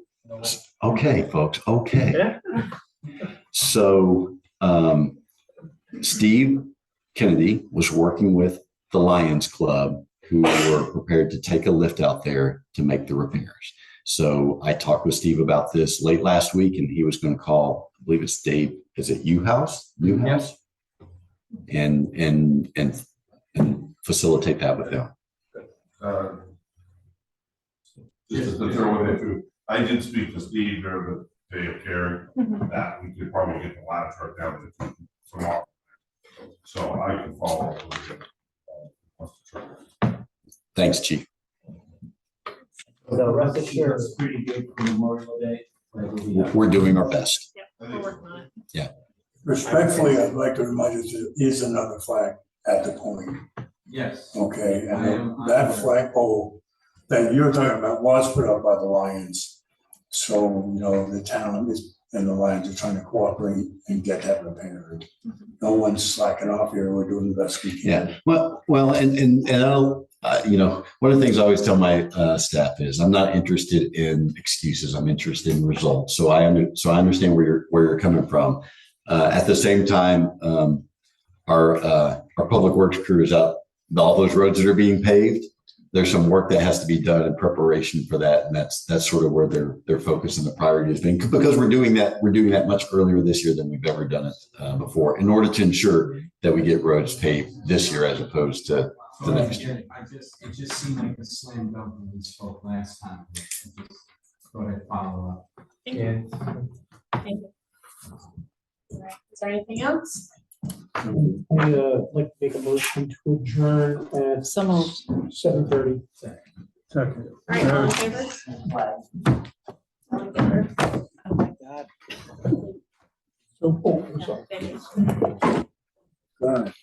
okay, folks, okay. So Steve Kennedy was working with the Lions Club, who were prepared to take a lift out there to make the repairs. So I talked with Steve about this late last week, and he was going to call, I believe it's Dave, is it Newhouse? And facilitate that with them. Just to throw in there too, I did speak to Steve during the day of caring, that we could probably get the ladder truck down to tomorrow. So I can follow up with you. Thanks, Chief. So rest assured, it's pretty good for Memorial Day. We're doing our best. Yep, we're working on it. Yeah. Respectfully, I'd like to remind you, there is another flag at the point. Yes. Okay, and that flagpole that you're talking about was put up by the Lions. So, you know, the town is, and the Lions are trying to cooperate and get that repaired. No one's slacking off here. We're doing the best we can. Yeah, well, and I'll, you know, one of the things I always tell my staff is I'm not interested in excuses. I'm interested in results. So I understand where you're coming from. At the same time, our public works crew is out, all those roads that are being paved. There's some work that has to be done in preparation for that, and that's sort of where their focus and the priority has been, because we're doing that much earlier this year than we've ever done it before, in order to ensure that we get roads paved this year as opposed to the next year. It just seemed like a slam dunk when we spoke last time. I just thought I'd follow up. Thank you. Thank you. All right, is there anything else? I'd like to make a motion to adjourn at Some of 7:30. Second. All right, all in favor? All in favor? oh my God. So, oh, I'm sorry. Thank you. All right.